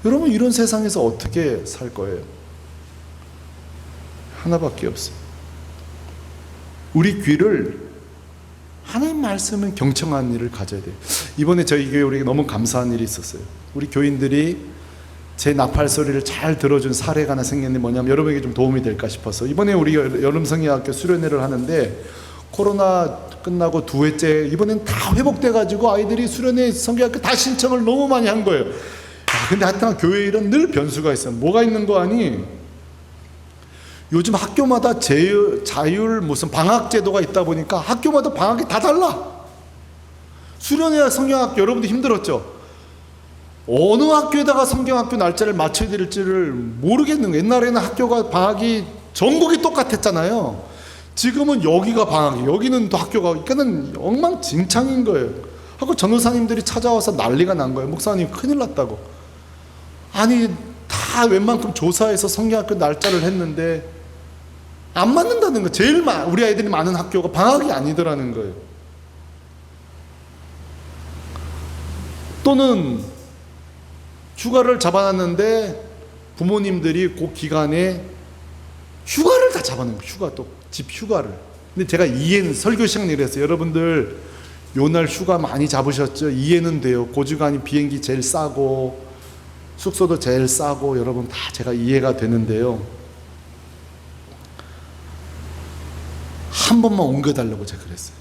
여러분, 이런 세상에서 어떻게 살 거예요? 하나밖에 없어요. 우리 귀를 하나님 말씀은 경청하는 일을 가져야 돼요. 이번에 저희 교회 우리에게 너무 감사한 일이 있었어요. 우리 교인들이 제 나팔 소리를 잘 들어준 사례가 하나 생겼는데, 뭐냐면 여러분에게 좀 도움이 될까 싶어서, 이번에 우리 여름성의학교 수련회를 하는데 코로나 끝나고 2회째 이번엔 다 회복돼 가지고 아이들이 수련회 성경학교 다 신청을 너무 많이 한 거예요. 근데 하여튼 교회 일은 늘 변수가 있어요. 뭐가 있는 거 아니? 요즘 학교마다 자율 무슨 방학 제도가 있다 보니까 학교마다 방학이 다 달라. 수련회 성경학교 여러분들 힘들었죠? 어느 학교에다가 성경학교 날짜를 맞춰야 될지를 모르겠는 거예요. 옛날에는 학교가 방학이 전국이 똑같았잖아요. 지금은 여기가 방학이, 여기는 또 학교가, 그러니까는 엉망진창인 거예요. 하고 전도사님들이 찾아와서 난리가 난 거예요. 목사님 큰일 났다고. 아니 다 웬만큼 조사해서 성경학교 날짜를 했는데 안 맞는다는 거. 제일 우리 아이들이 많은 학교가 방학이 아니더라는 거예요. 또는 휴가를 잡아놨는데 부모님들이 그 기간에 휴가를 다 잡아놓은 거예요. 휴가, 또 집 휴가를. 근데 제가 이해는, 설교 시간에 이랬어요. 여러분들 요날 휴가 많이 잡으셨죠? 이해는 돼요. 고주간이 비행기 제일 싸고 숙소도 제일 싸고 여러분 다 제가 이해가 되는데요. 한 번만 옮겨달라고 제가 그랬어요.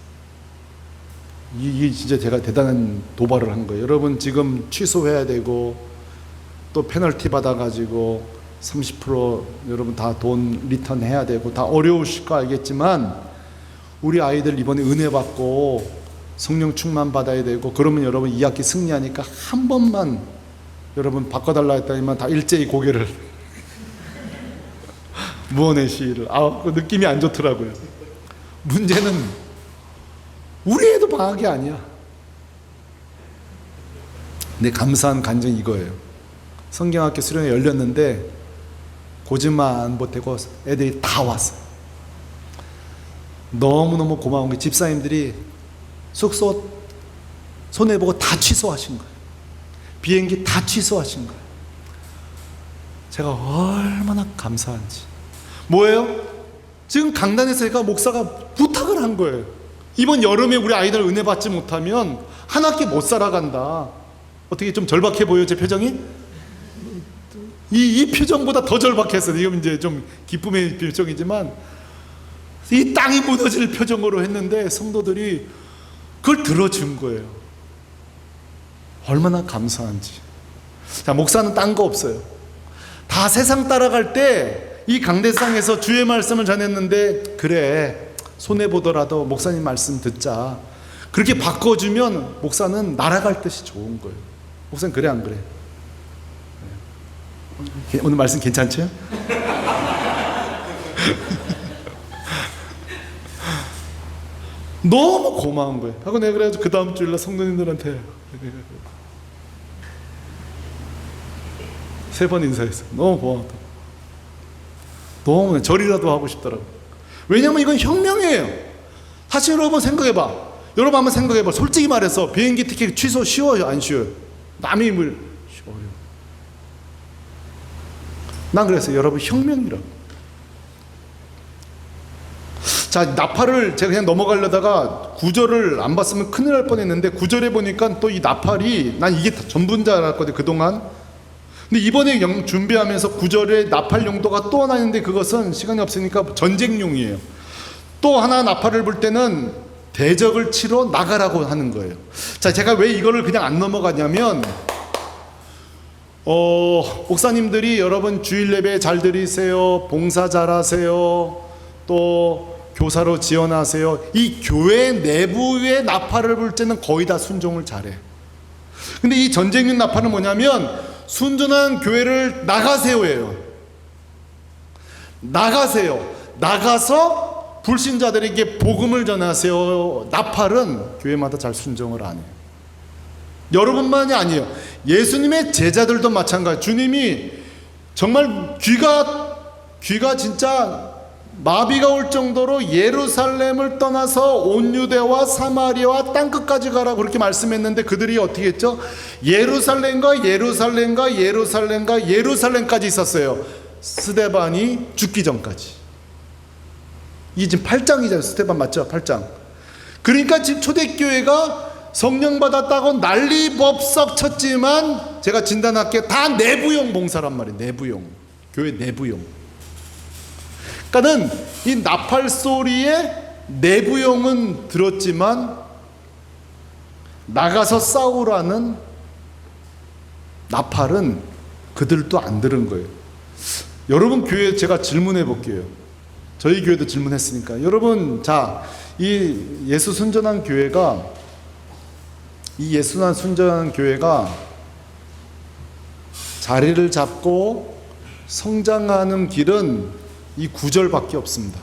이게 진짜 제가 대단한 도발을 한 거예요. 여러분 지금 취소해야 되고 또 페널티 받아가지고 30% 여러분 다 돈 리턴 해야 되고 다 어려우실 거 알겠지만 우리 아이들 이번에 은혜 받고 성령 충만 받아야 되고 그러면 여러분 2학기 승리하니까 한 번만 여러분 바꿔달라 했더니만 다 일제히 고개를 무언의 시위를 그 느낌이 안 좋더라고요. 문제는 우리 애도 방학이 아니야. 근데 감사한 간증이 이거예요. 성경학교 수련회 열렸는데 고집만 못하고 애들이 다 왔어요. 너무너무 고마운 게 집사님들이 숙소 손해보고 다 취소하신 거예요. 비행기 다 취소하신 거예요. 제가 얼마나 감사한지. 뭐예요? 지금 강단에서 제가 목사가 부탁을 한 거예요. 이번 여름에 우리 아이들 은혜 받지 못하면 한 학기 못 살아간다. 어떻게 좀 절박해 보여요, 제 표정이? 이 표정보다 더 절박했어요. 이건 이제 좀 기쁨의 표정이지만 이 땅이 무너질 표정으로 했는데 성도들이 그걸 들어준 거예요. 얼마나 감사한지. 자, 목사는 딴 거 없어요. 다 세상 따라갈 때 이 강대상에서 주의 말씀을 전했는데 그래 손해보더라도 목사님 말씀 듣자. 그렇게 바꿔주면 목사는 날아갈 듯이 좋은 거예요. 목사님 그래 안 그래? 오늘 말씀 괜찮죠? 너무 고마운 거예요. 하고 내가 그래가지고 그 다음 주일날 성도님들한테 3번 인사했어요. 너무 고마웠다. 너무 절이라도 하고 싶더라고요. 왜냐면 이건 혁명이에요. 사실 여러분 생각해봐. 여러분 한번 생각해봐. 솔직히 말해서 비행기 티켓 취소 쉬워요? 안 쉬워요? 남의 힘을 쉬워요. 난 그랬어요. 여러분 혁명이라고. 자, 나팔을 제가 그냥 넘어가려다가 9절을 안 봤으면 큰일 날 뻔했는데 9절에 보니까 또 이 나팔이 난 이게 전부인 줄 알았거든요, 그동안. 근데 이번에 준비하면서 9절에 나팔 용도가 또 하나 있는데 그것은 시간이 없으니까 전쟁용이에요. 또 하나 나팔을 불 때는 대적을 치러 나가라고 하는 거예요. 자, 제가 왜 이거를 그냥 안 넘어가냐면 목사님들이 여러분 주일 예배 잘 드리세요. 봉사 잘하세요. 또 교사로 지원하세요. 이 교회 내부의 나팔을 불 때는 거의 다 순종을 잘해. 근데 이 전쟁용 나팔은 뭐냐면 순전한 교회를 나가세요예요. 나가세요. 나가서 불신자들에게 복음을 전하세요. 나팔은 교회마다 잘 순종을 안 해요. 여러분만이 아니에요. 예수님의 제자들도 마찬가지. 주님이 정말 귀가 진짜 마비가 올 정도로 예루살렘을 떠나서 온 유대와 사마리아와 땅끝까지 가라고 그렇게 말씀했는데 그들이 어떻게 했죠? 예루살렘과 예루살렘과 예루살렘과 예루살렘까지 있었어요. 스데반이 죽기 전까지. 이게 지금 8장이잖아요. 스데반 맞죠? 8장. 그러니까 지금 초대교회가 성령 받았다고 난리법석 쳤지만 제가 진단할게 다 내부용 봉사란 말이에요. 내부용. 교회 내부용. 그러니까는 이 나팔 소리에 내부용은 들었지만 나가서 싸우라는 나팔은 그들도 안 들은 거예요. 여러분 교회에 제가 질문해 볼게요. 저희 교회도 질문했으니까 여러분, 자, 이 예수 순전한 교회가 이 예순환 순전한 교회가 자리를 잡고 성장하는 길은 이 9절밖에 없습니다.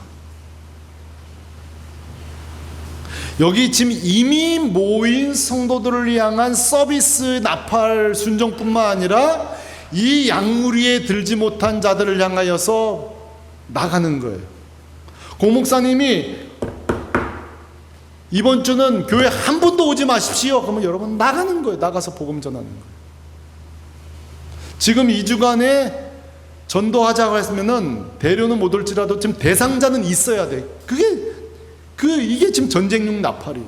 여기 지금 이미 모인 성도들을 향한 서비스 나팔 순종뿐만 아니라 이 양무리에 들지 못한 자들을 향하여서 나가는 거예요. 고목사님이 이번 주는 교회 한 분도 오지 마십시오. 그러면 여러분 나가는 거예요. 나가서 복음 전하는 거예요. 지금 2주간에 전도하자고 했으면은 대료는 못 올지라도 지금 대상자는 있어야 돼. 이게 지금 전쟁용 나팔이에요.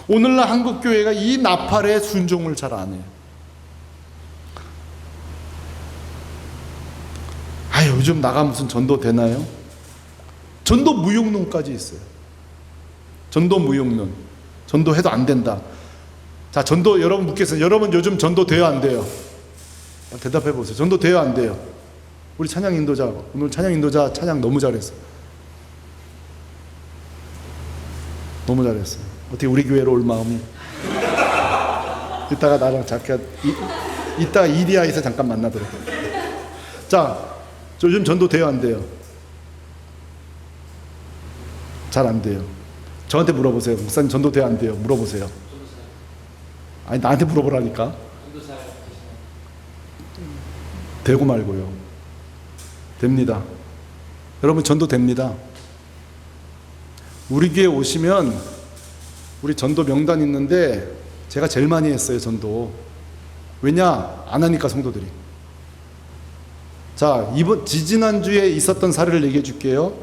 오늘날 한국 교회가 이 나팔에 순종을 잘 안 해요. 요즘 나가 무슨 전도 되나요? 전도 무용론까지 있어요. 전도 무용론. 전도해도 안 된다. 자, 전도 여러분 묻겠어요. 여러분 요즘 전도 돼요, 안 돼요? 대답해 보세요. 전도 돼요, 안 돼요? 우리 찬양 인도자, 오늘 찬양 인도자 찬양 너무 잘했어. 너무 잘했어요. 어떻게 우리 교회로 올 마음이? 이따가 나랑 잠깐 이따가 이디아에서 잠깐 만나도록. 자, 요즘 전도 돼요, 안 돼요? 잘 안 돼요. 저한테 물어보세요. 목사님 전도 돼요, 안 돼요? 물어보세요. 아니 나한테 물어보라니까. 되고 말고요. 됩니다. 여러분 전도 됩니다. 우리 교회 오시면 우리 전도 명단 있는데 제가 제일 많이 했어요, 전도. 왜냐? 안 하니까 성도들이. 자, 이번 지지난주에 있었던 사례를 얘기해 줄게요.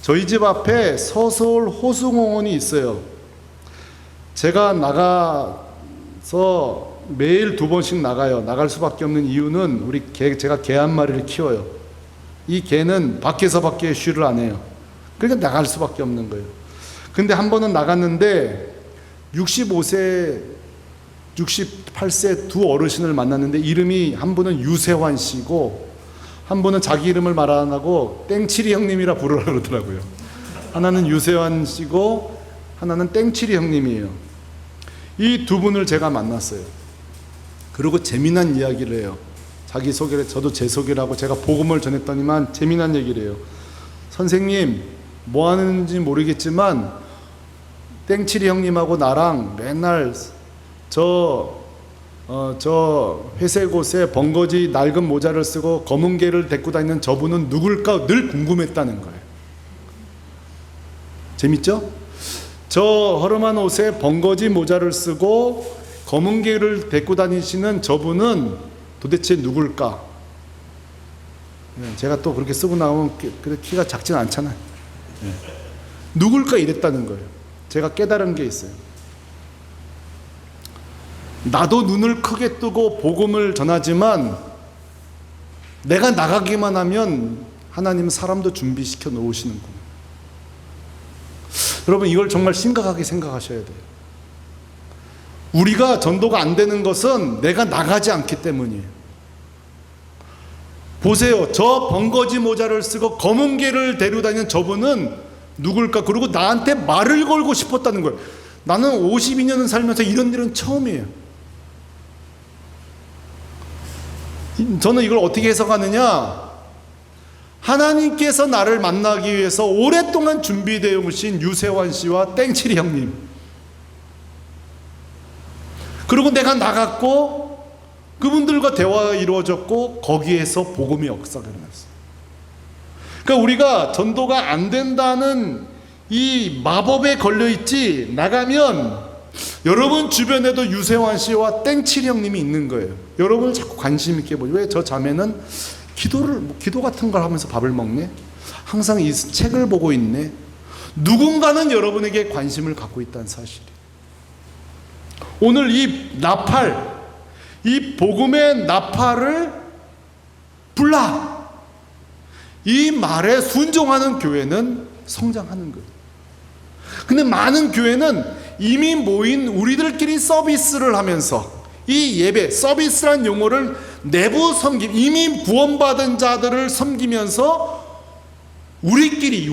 저희 집 앞에 서서울 호수공원이 있어요. 제가 나가서 매일 2번씩 나가요. 나갈 수밖에 없는 이유는 제가 개 한 마리를 키워요. 이 개는 밖에서밖에 쉬를 안 해요. 그러니까 나갈 수밖에 없는 거예요. 근데 한 번은 나갔는데 65세, 68세 두 어르신을 만났는데 이름이 한 분은 유세환 씨고 한 분은 자기 이름을 말 안 하고 땡칠이 형님이라 부르라 그러더라고요. 하나는 유세환 씨고 하나는 땡칠이 형님이에요. 이 두 분을 제가 만났어요. 그리고 재미난 이야기를 해요. 자기 소개를, 저도 제 소개를 하고 제가 복음을 전했더니만 재미난 얘기를 해요. 선생님 뭐 하는지 모르겠지만 땡칠이 형님하고 나랑 맨날 저 회색 옷에 번거지 낡은 모자를 쓰고 검은 개를 데리고 다니는 저분은 누굴까 늘 궁금했다는 거예요. 재밌죠? 저 허름한 옷에 번거지 모자를 쓰고 검은 개를 데리고 다니시는 저분은 도대체 누굴까? 제가 또 그렇게 쓰고 나오면 키가 작진 않잖아요. 누굴까 이랬다는 거예요. 제가 깨달은 게 있어요. 나도 눈을 크게 뜨고 복음을 전하지만 내가 나가기만 하면 하나님은 사람도 준비시켜 놓으시는구나. 여러분 이걸 정말 심각하게 생각하셔야 돼요. 우리가 전도가 안 되는 것은 내가 나가지 않기 때문이에요. 보세요. 저 번거지 모자를 쓰고 검은 개를 데려다니는 저분은 누굴까? 그리고 나한테 말을 걸고 싶었다는 거예요. 나는 52년을 살면서 이런 일은 처음이에요. 저는 이걸 어떻게 해석하느냐? 하나님께서 나를 만나기 위해서 오랫동안 준비되어 오신 유세환 씨와 땡칠이 형님, 그리고 내가 나갔고 그분들과 대화가 이루어졌고 거기에서 복음의 역사가 일어났어요. 그러니까 우리가 전도가 안 된다는 이 마법에 걸려있지, 나가면 여러분 주변에도 유세환 씨와 땡칠이 형님이 있는 거예요. 여러분을 자꾸 관심 있게 보죠. 왜 저 자매는 기도 같은 걸 하면서 밥을 먹네? 항상 이 책을 보고 있네? 누군가는 여러분에게 관심을 갖고 있다는 사실이에요. 오늘 이 나팔, 이 복음의 나팔을 불라! 이 말에 순종하는 교회는 성장하는 거예요. 근데 많은 교회는 이미 모인 우리들끼리 서비스를 하면서, 이 예배, 서비스란 용어를 내부 섬김, 이미 구원받은 자들을 섬기면서 우리끼리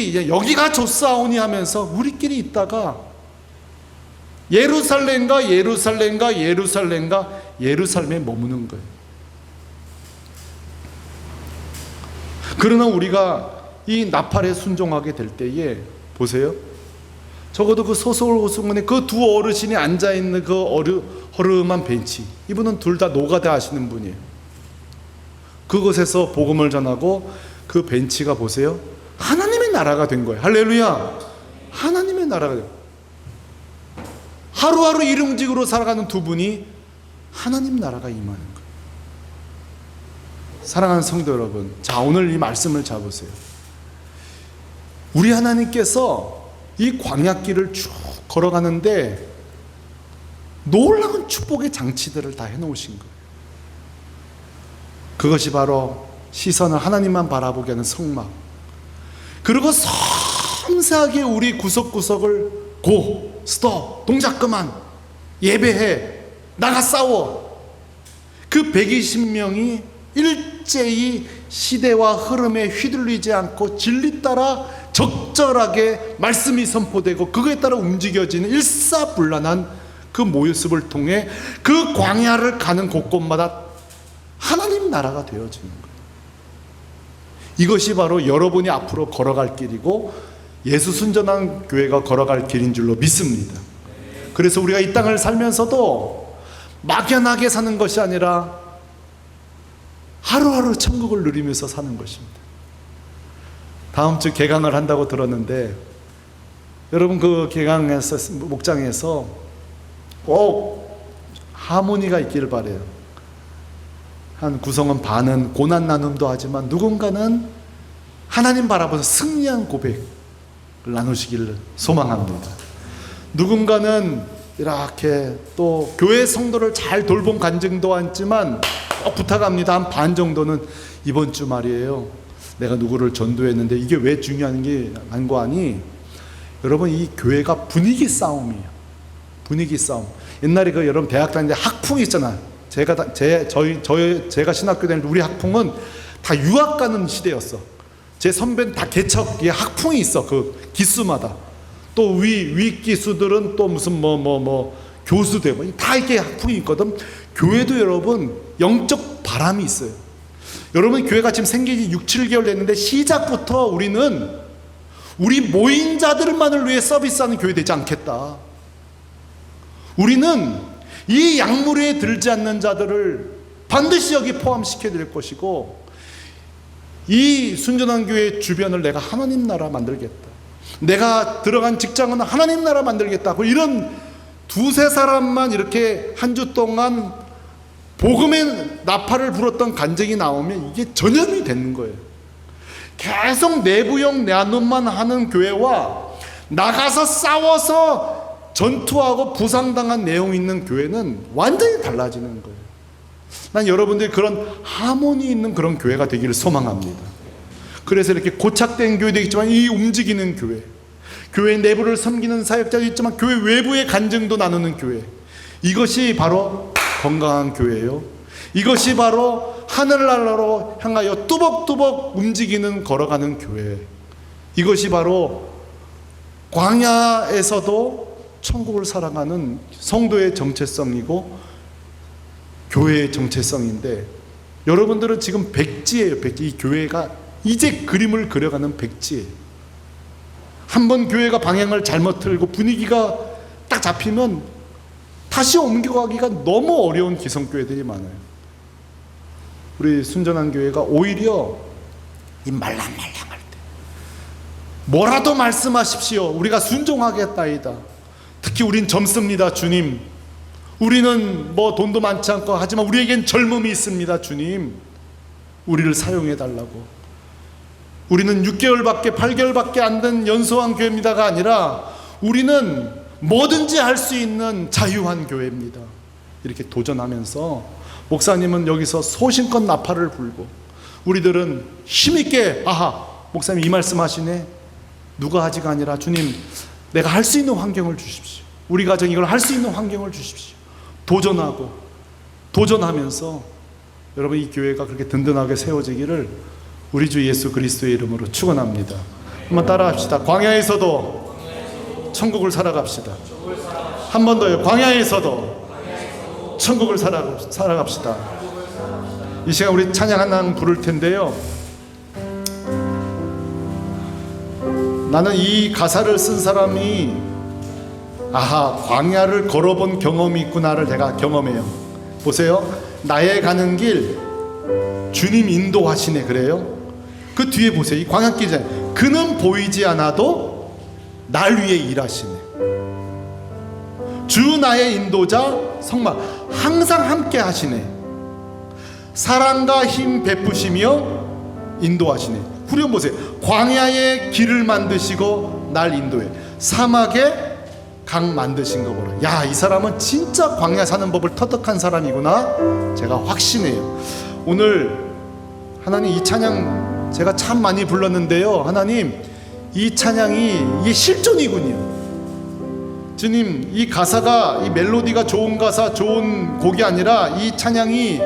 이제 여기가 좋사오니 하면서 우리끼리 있다가 예루살렘과 예루살렘과 예루살렘과 예루살렘에 머무는 거예요. 그러나 우리가 이 나팔에 순종하게 될 때에 보세요. 적어도 그 소설호수문에 그 두 어르신이 앉아있는 그 허름한 벤치, 이분은 둘 다 노가다 하시는 분이에요. 그곳에서 복음을 전하고 그 벤치가 보세요, 하나님의 나라가 된 거예요. 할렐루야. 하나님의 나라가 돼요. 하루하루 일용직으로 살아가는 두 분이 하나님 나라가 임하는 거예요. 사랑하는 성도 여러분, 자, 오늘 이 말씀을 잡으세요. 우리 하나님께서 이 광야길을 쭉 걸어가는데 놀라운 축복의 장치들을 다 해놓으신 거예요. 그것이 바로 시선을 하나님만 바라보게 하는 성막, 그리고 섬세하게 우리 구석구석을 고, 스톱, 동작 그만, 예배해, 나가 싸워. 그 120명이 일제히 시대와 흐름에 휘둘리지 않고 진리 따라 적절하게 말씀이 선포되고 그거에 따라 움직여지는 일사불란한 그 모습을 통해 그 광야를 가는 곳곳마다 하나님 나라가 되어지는 거예요. 이것이 바로 여러분이 앞으로 걸어갈 길이고 예수 순전한 교회가 걸어갈 길인 줄로 믿습니다. 그래서 우리가 이 땅을 살면서도 막연하게 사는 것이 아니라 하루하루 천국을 누리면서 사는 것입니다. 다음 주 개강을 한다고 들었는데 여러분, 그 개강에서, 목장에서 꼭 하모니가 있기를 바래요. 한 구성원 반은 고난 나눔도 하지만 누군가는 하나님 바라보면서 승리한 고백을 나누시기를 소망합니다. 누군가는 이렇게 또 교회 성도를 잘 돌본 간증도 하지만 꼭 부탁합니다. 한 반 정도는 이번 주 말이에요, 내가 누구를 전도했는데 이게 왜 중요한 게 한 거 아니? 여러분, 이 교회가 분위기 싸움이에요. 분위기 싸움. 옛날에 그 여러분 대학 다닐 때 학풍이 있잖아요. 제가 신학교 다닐 때 우리 학풍은 다 유학 가는 시대였어. 제 선배는 다 개척, 학풍이 있어. 그 기수마다. 또 위 기수들은 또 무슨 교수 되고 다 이렇게 학풍이 있거든. 교회도 여러분 영적 바람이 있어요. 여러분, 교회가 지금 생긴 지 6, 7개월 됐는데 시작부터 우리는 우리 모인 자들만을 위해 서비스하는 교회 되지 않겠다. 우리는 이 약물에 들지 않는 자들을 반드시 여기 포함시켜야 될 것이고, 이 순전한 교회 주변을 내가 하나님 나라 만들겠다, 내가 들어간 직장은 하나님 나라 만들겠다, 이런 두세 사람만 이렇게 한 주 동안 복음의 나팔을 불었던 간증이 나오면 이게 전염이 되는 거예요. 계속 내부형 나눔만 하는 교회와 나가서 싸워서 전투하고 부상당한 내용 있는 교회는 완전히 달라지는 거예요. 난 여러분들이 그런 하모니 있는 그런 교회가 되기를 소망합니다. 그래서 이렇게 고착된 교회도 있지만 이 움직이는 교회, 교회 내부를 섬기는 사역자도 있지만 교회 외부의 간증도 나누는 교회, 이것이 바로 건강한 교회예요. 이것이 바로 하늘나라로 향하여 뚜벅뚜벅 움직이는 걸어가는 교회, 이것이 바로 광야에서도 천국을 살아가는 성도의 정체성이고 교회의 정체성인데, 여러분들은 지금 백지예요. 백지. 이 교회가 이제 그림을 그려가는 백지예요. 한번 교회가 방향을 잘못 틀고 분위기가 딱 잡히면 다시 옮겨가기가 너무 어려운 기성교회들이 많아요. 우리 순전한 교회가 오히려 이 말랑말랑할 때 뭐라도 말씀하십시오, 우리가 순종하겠다이다. 특히 우린 젊습니다, 주님. 우리는 돈도 많지 않고 하지만 우리에겐 젊음이 있습니다, 주님. 우리를 사용해 달라고. 우리는 6개월밖에 8개월밖에 안 된 연소한 교회입니다가 아니라 우리는 뭐든지 할 수 있는 자유한 교회입니다. 이렇게 도전하면서 목사님은 여기서 소신껏 나팔을 불고 우리들은 힘있게, 아하, 목사님 이 말씀 하시네, 누가 하지가 아니라 주님, 내가 할 수 있는 환경을 주십시오. 우리 가정 이걸 할 수 있는 환경을 주십시오. 도전하고 도전하면서 여러분, 이 교회가 그렇게 든든하게 세워지기를 우리 주 예수 그리스도의 이름으로 축원합니다. 한번 따라합시다. 광야에서도 천국을 살아갑시다. 한 번 더요. 광야에서도 천국을 살아갑시다. 이 시간 우리 찬양 하나 부를 텐데요. 나는 이 가사를 쓴 사람이 아하, 광야를 걸어본 경험이 있구나를 내가 경험해요. 보세요. 나의 가는 길 주님 인도하시네 그래요. 그 뒤에 보세요. 이 광야길 전에 그는 보이지 않아도 날 위해 일하시네. 주 나의 인도자 성막 항상 함께 하시네. 사랑과 힘 베푸시며 인도하시네. 후렴 보세요. 광야의 길을 만드시고 날 인도해 사막에 강 만드신 거 보라. 야, 이 사람은 진짜 광야 사는 법을 터득한 사람이구나 제가 확신해요. 오늘 하나님 이 찬양 제가 참 많이 불렀는데요. 하나님 이 찬양이 이게 실존이군요. 주님 이 가사가 이 멜로디가 좋은 가사 좋은 곡이 아니라 이 찬양이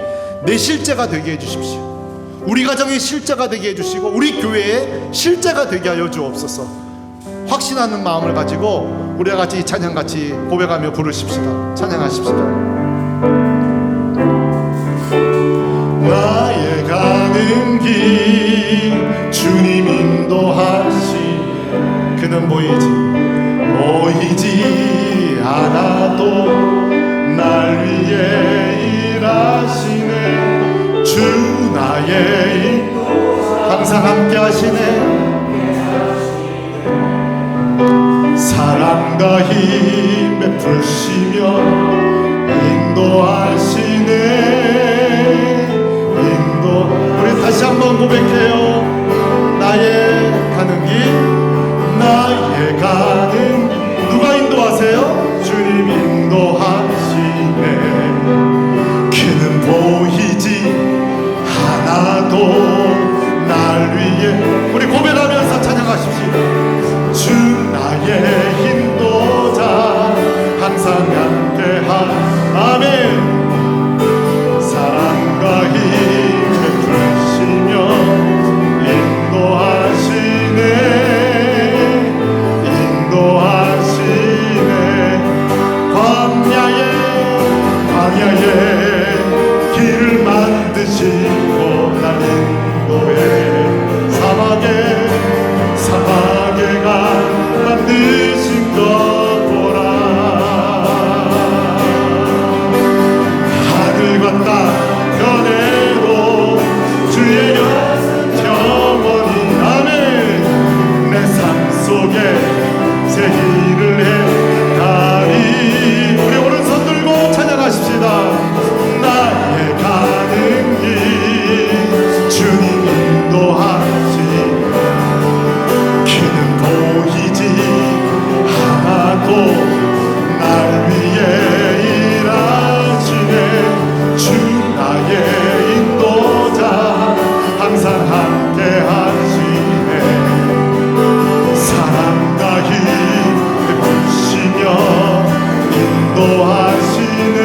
내 실제가 되게 해주십시오. 우리 가정의 실제가 되게 해주시고 우리 교회의 실제가 되게 하여 주옵소서. 확신하는 마음을 가지고 우리와 같이 이 찬양 같이 고백하며 부르십시다. 찬양하십시다. 나의 가는 길 주님 인도하시네. 그는 보이지 않아도 날 위해 일하시네. 주 나의 인도 항상 함께 하시네. 사랑과 힘 베푸시며 인도하시네. 우리 다시 한번 고백해요. 나의 가는 길 나의 가는 길 누가 인도하세요? 주님 인도하시네. 그는 보이지 않아도 날 위해 우리 고백하면서 찬양하십시오. 주 나의 인도자 항상 함께하 아멘. 사랑과 힘 베푸시며 인도하시네. 광야의 길을 만드시고 날 인도해 사막에 강 만드신 것 보라. 하늘과 땅 변해도 주의 영원히 아멘. 내 삶 속에 새 일을 행하리. 우리 오른손 들고 찬양하십시다. 나의 가는 길 주님 인도하시. 그는 보이지 않아도 날 위해 일하시네. 주 나의 인도자 항상 함께 하시네. 사랑과 힘 베푸시며 인도하시네.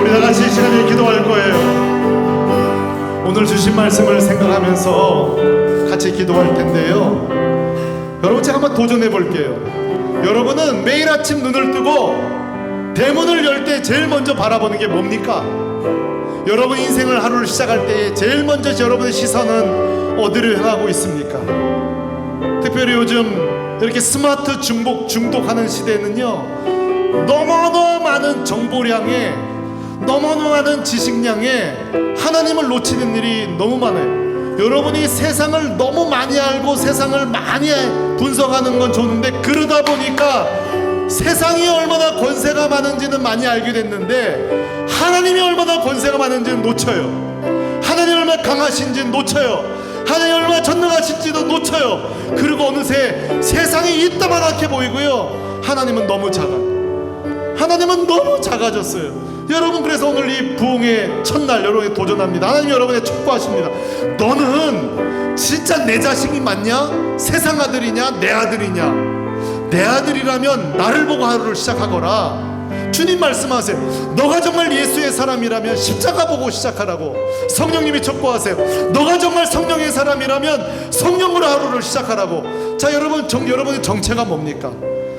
우리 다같이 이 시간에 기도할 거예요. 오늘 주신 말씀을 생각하면서 같이 기도할 텐데요. 여러분 제가 한번 도전해 볼게요. 여러분은 매일 아침 눈을 뜨고 대문을 열 때 제일 먼저 바라보는 게 뭡니까? 여러분 인생을 하루를 시작할 때 제일 먼저 여러분의 시선은 어디를 향하고 있습니까? 특별히 요즘 이렇게 스마트 중독하는 시대에는요, 너무너무 많은 정보량에 너무너무 많은 지식량에 하나님을 놓치는 일이 너무 많아요. 여러분이 세상을 너무 많이 알고 세상을 많이 분석하는 건 좋은데, 그러다 보니까 세상이 얼마나 권세가 많은지는 많이 알게 됐는데 하나님이 얼마나 권세가 많은지는 놓쳐요. 하나님이 얼마나 강하신지는 놓쳐요. 하나님이 얼마나 전능하신지도 놓쳐요. 그리고 어느새 세상이 이따만하게 보이고요, 하나님은 너무 작아졌어요. 여러분, 그래서 오늘 이 부흥의 첫날 여러분이 도전합니다. 하나님 여러분의 축복하십니다. 너는 진짜 내 자식이 맞냐? 세상 아들이냐? 내 아들이냐? 내 아들이라면 나를 보고 하루를 시작하거라. 주님 말씀하세요. 너가 정말 예수의 사람이라면 십자가 보고 시작하라고 성령님이 촉구하세요. 너가 정말 성령의 사람이라면 성령으로 하루를 시작하라고. 자, 여러분의 정체가 뭡니까?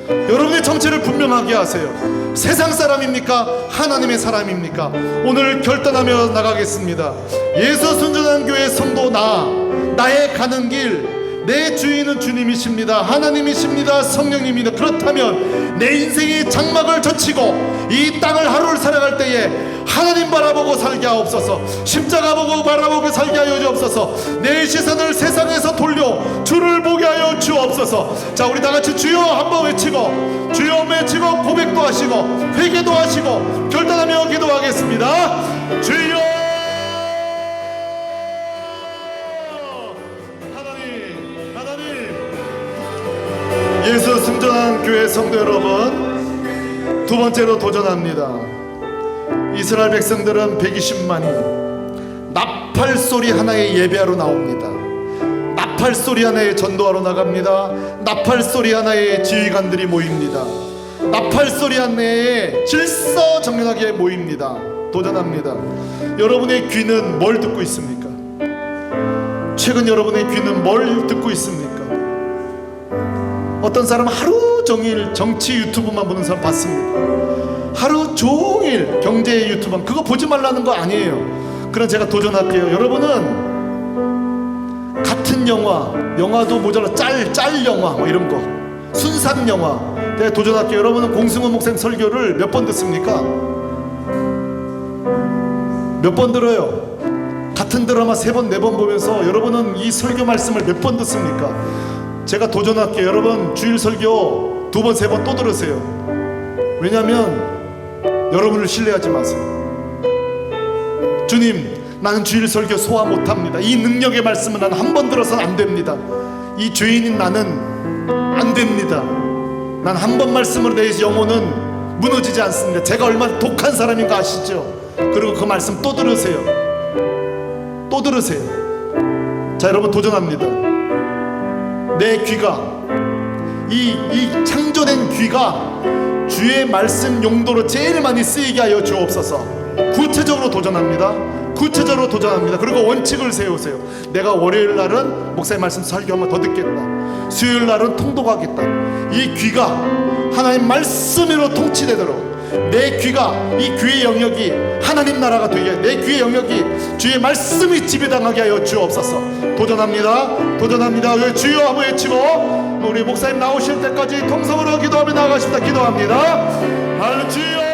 여러분의 정체를 분명하게 하세요. 세상 사람입니까? 하나님의 사람입니까? 오늘 결단하며 나가겠습니다. 예수 순전한 교회 성도 나의 가는 길, 내 주인은 주님이십니다. 하나님이십니다. 성령님입니다. 그렇다면 내 인생의 장막을 젖히고 이 땅을 하루를 살아갈 때에 하나님 바라보고 살게 하옵소서. 십자가 보고 바라보고 살게 하여 주옵소서. 내 시선을 세상에서 돌려 주를 보게 하여 주옵소서. 자, 우리 다같이 주여 한번 외치고, 주여 외치고 고백도 하시고 회개도 하시고 결단하며 기도하겠습니다. 주여. 예수 승전한 교회 성도 여러분, 두 번째로 도전합니다. 이스라엘 백성들은 120만이 나팔 소리 하나에 예배하러 나옵니다. 나팔 소리 하나에 전도하러 나갑니다. 나팔 소리 하나에 지휘관들이 모입니다. 나팔 소리 하나에 질서정연하게 모입니다. 도전합니다. 여러분의 귀는 뭘 듣고 있습니까? 최근 여러분의 귀는 뭘 듣고 있습니까? 어떤 사람은 하루 종일 정치 유튜브만 보는 사람 봤습니다. 하루 종일 경제 유튜브, 그거 보지 말라는 거 아니에요. 그럼 제가 도전할게요. 여러분은 같은 영화도 모자라 짤 영화 뭐 이런 거, 순삭 영화, 내가 도전할게요. 여러분은 공승호 목사님 설교를 몇 번 듣습니까? 몇 번 들어요? 같은 드라마 3번 4번 보면서 여러분은 이 설교 말씀을 몇 번 듣습니까? 제가 도전할게요. 여러분 주일 설교 2번 3번 또 들으세요. 왜냐하면 여러분을 신뢰하지 마세요. 주님, 나는 주일 설교 소화 못합니다. 이 능력의 말씀은 나는 한 번 들어서는 안 됩니다. 이 죄인인 나는 안 됩니다. 난 한 번 말씀으로 내 영혼은 무너지지 않습니다. 제가 얼마나 독한 사람인가 아시죠? 그리고 그 말씀 또 들으세요. 또 들으세요. 자, 여러분 도전합니다. 내 귀가, 이 창조된 귀가 주의 말씀 용도로 제일 많이 쓰이게 하여 주옵소서. 구체적으로 도전합니다. 구체적으로 도전합니다. 그리고 원칙을 세우세요. 내가 월요일 날은 목사님 말씀 설교 한번 더 듣겠다. 수요일 날은 통독하겠다. 이 귀가 하나님 말씀으로 통치되도록, 내 귀가, 이 귀의 영역이 하나님 나라가 되게, 내 귀의 영역이 주의 말씀이 지배당하게 하여 주옵소서. 도전합니다. 도전합니다. 왜 주여 한번 외치고 우리 목사님 나오실 때까지 통성으로 기도하며 나아가십니다. 기도합니다. 할렐루야.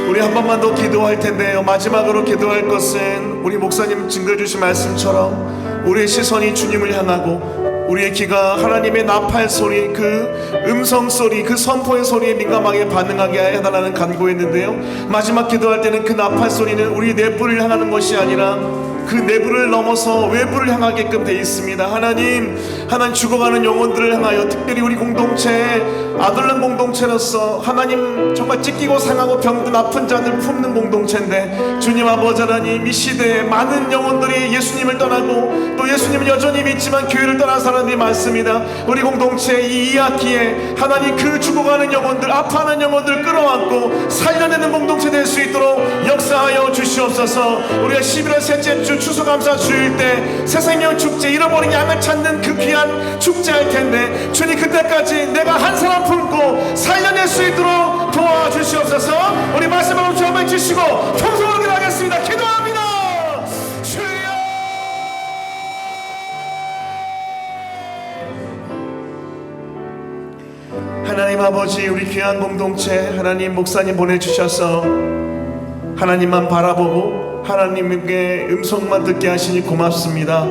우리 한 번만 더 기도할 텐데요. 마지막으로 기도할 것은 우리 목사님 증거해 주신 말씀처럼 우리의 시선이 주님을 향하고 우리의 귀가 하나님의 나팔 소리, 그 음성 소리, 그 선포의 소리에 민감하게 반응하게 해달라는 간구했는데요. 마지막 기도할 때는 그 나팔 소리는 우리 내부를 향하는 것이 아니라 그 내부를 넘어서 외부를 향하게끔 되어 있습니다. 하나님 죽어가는 영혼들을 향하여, 특별히 우리 공동체, 아들른 공동체로서 하나님 정말 찢기고 상하고 병든 아픈 자들 품는 공동체인데, 주님 아버지 하나님, 이 시대에 많은 영혼들이 예수님을 떠나고 또 예수님은 여전히 믿지만 교회를 떠난 사람들이 많습니다. 우리 공동체 이 2학기에 하나님 그 죽어가는 영혼들, 아파하는 영혼들 끌어안고 살려내는 공동체 될 수 있도록 역사하여 주시옵소서. 우리가 11월 셋째 주 추수감사 주일 때 새생명 축제, 잃어버린 양을 찾는 그 귀한 축제 할 텐데, 주님 그때까지 내가 한 사람 품고 살려낼 수 있도록 도와주시옵소서. 우리 말씀을 주 한번 주시고 통성으로 기도하겠습니다. 기도합니다. 주여. 하나님 아버지, 우리 귀한 공동체 하나님 목사님 보내주셔서 하나님만 바라보고 하나님의 음성만 듣게 하시니 고맙습니다.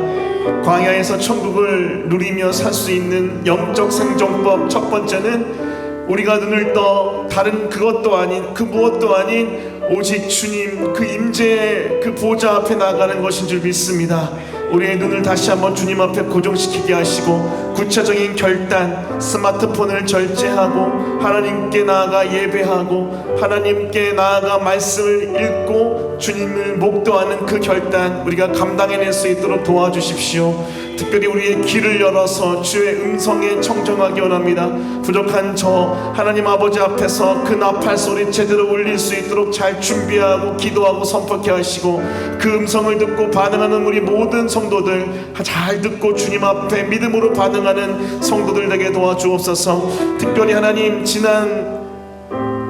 광야에서 천국을 누리며 살 수 있는 영적 생존법, 첫 번째는 우리가 눈을 떠 다른 그것도 아닌, 그 무엇도 아닌 오직 주님 그 임재의 그 보좌 앞에 나가는 것인 줄 믿습니다. 우리의 눈을 다시 한번 주님 앞에 고정시키게 하시고 구체적인 결단, 스마트폰을 절제하고 하나님께 나아가 예배하고 하나님께 나아가 말씀을 읽고 주님을 목도하는 그 결단 우리가 감당해낼 수 있도록 도와주십시오. 특별히 우리의 귀를 열어서 주의 음성에 청정하기 원합니다. 부족한 저 하나님 아버지 앞에서 그 나팔 소리 제대로 울릴 수 있도록 잘 준비하고 기도하고 선포케 하시고 그 음성을 듣고 반응하는 우리 모든 성도들 잘 듣고 주님 앞에 믿음으로 반응하는 성도들 되게 도와주옵소서. 특별히 하나님 지난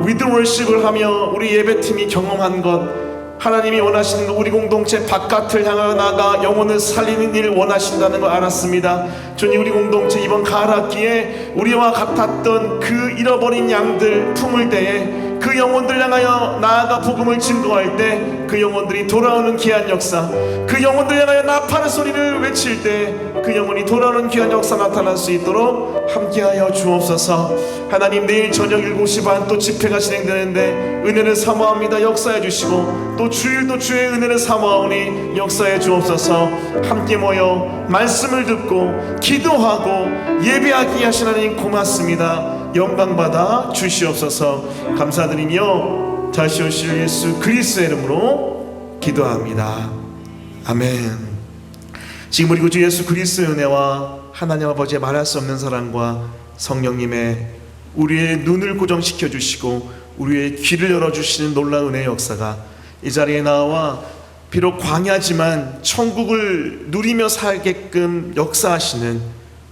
위드 월십을 하며 우리 예배팀이 경험한 것 하나님이 원하시는 것, 우리 공동체 바깥을 향하여 나가 영혼을 살리는 일 원하신다는 걸 알았습니다. 주님, 우리 공동체 이번 가을 학기에 우리와 같았던 그 잃어버린 양들 품을 때에 그 영혼들 향하여 나아가 복음을 증거할 때 그 영혼들이 돌아오는 귀한 역사, 그 영혼들 향하여 나팔의 소리를 외칠 때 그 영혼이 돌아오는 귀한 역사 나타날 수 있도록 함께하여 주옵소서. 하나님, 내일 저녁 7시 반 또 집회가 진행되는데 은혜를 사모합니다. 역사해 주시고 또 주일도 주의 은혜를 사모하오니 역사해 주옵소서. 함께 모여 말씀을 듣고 기도하고 예배하기 하신 하나님 고맙습니다. 영광받아 주시옵소서. 감사드리며 다시 오실 예수 그리스도의 이름으로 기도합니다. 아멘. 지금 우리 구주 예수 그리스도의 은혜와 하나님 아버지의 말할 수 없는 사랑과 성령님의 우리의 눈을 고정시켜 주시고 우리의 귀를 열어주시는 놀라운 은혜의 역사가 이 자리에 나와 비록 광야지만 천국을 누리며 살게끔 역사하시는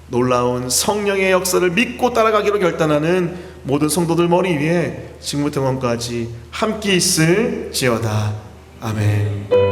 놀라운 성령의 역사를 믿고 따라가기로 결단하는 모든 성도들 머리 위에 지금부터 영원까지 함께 있을지어다. 아멘.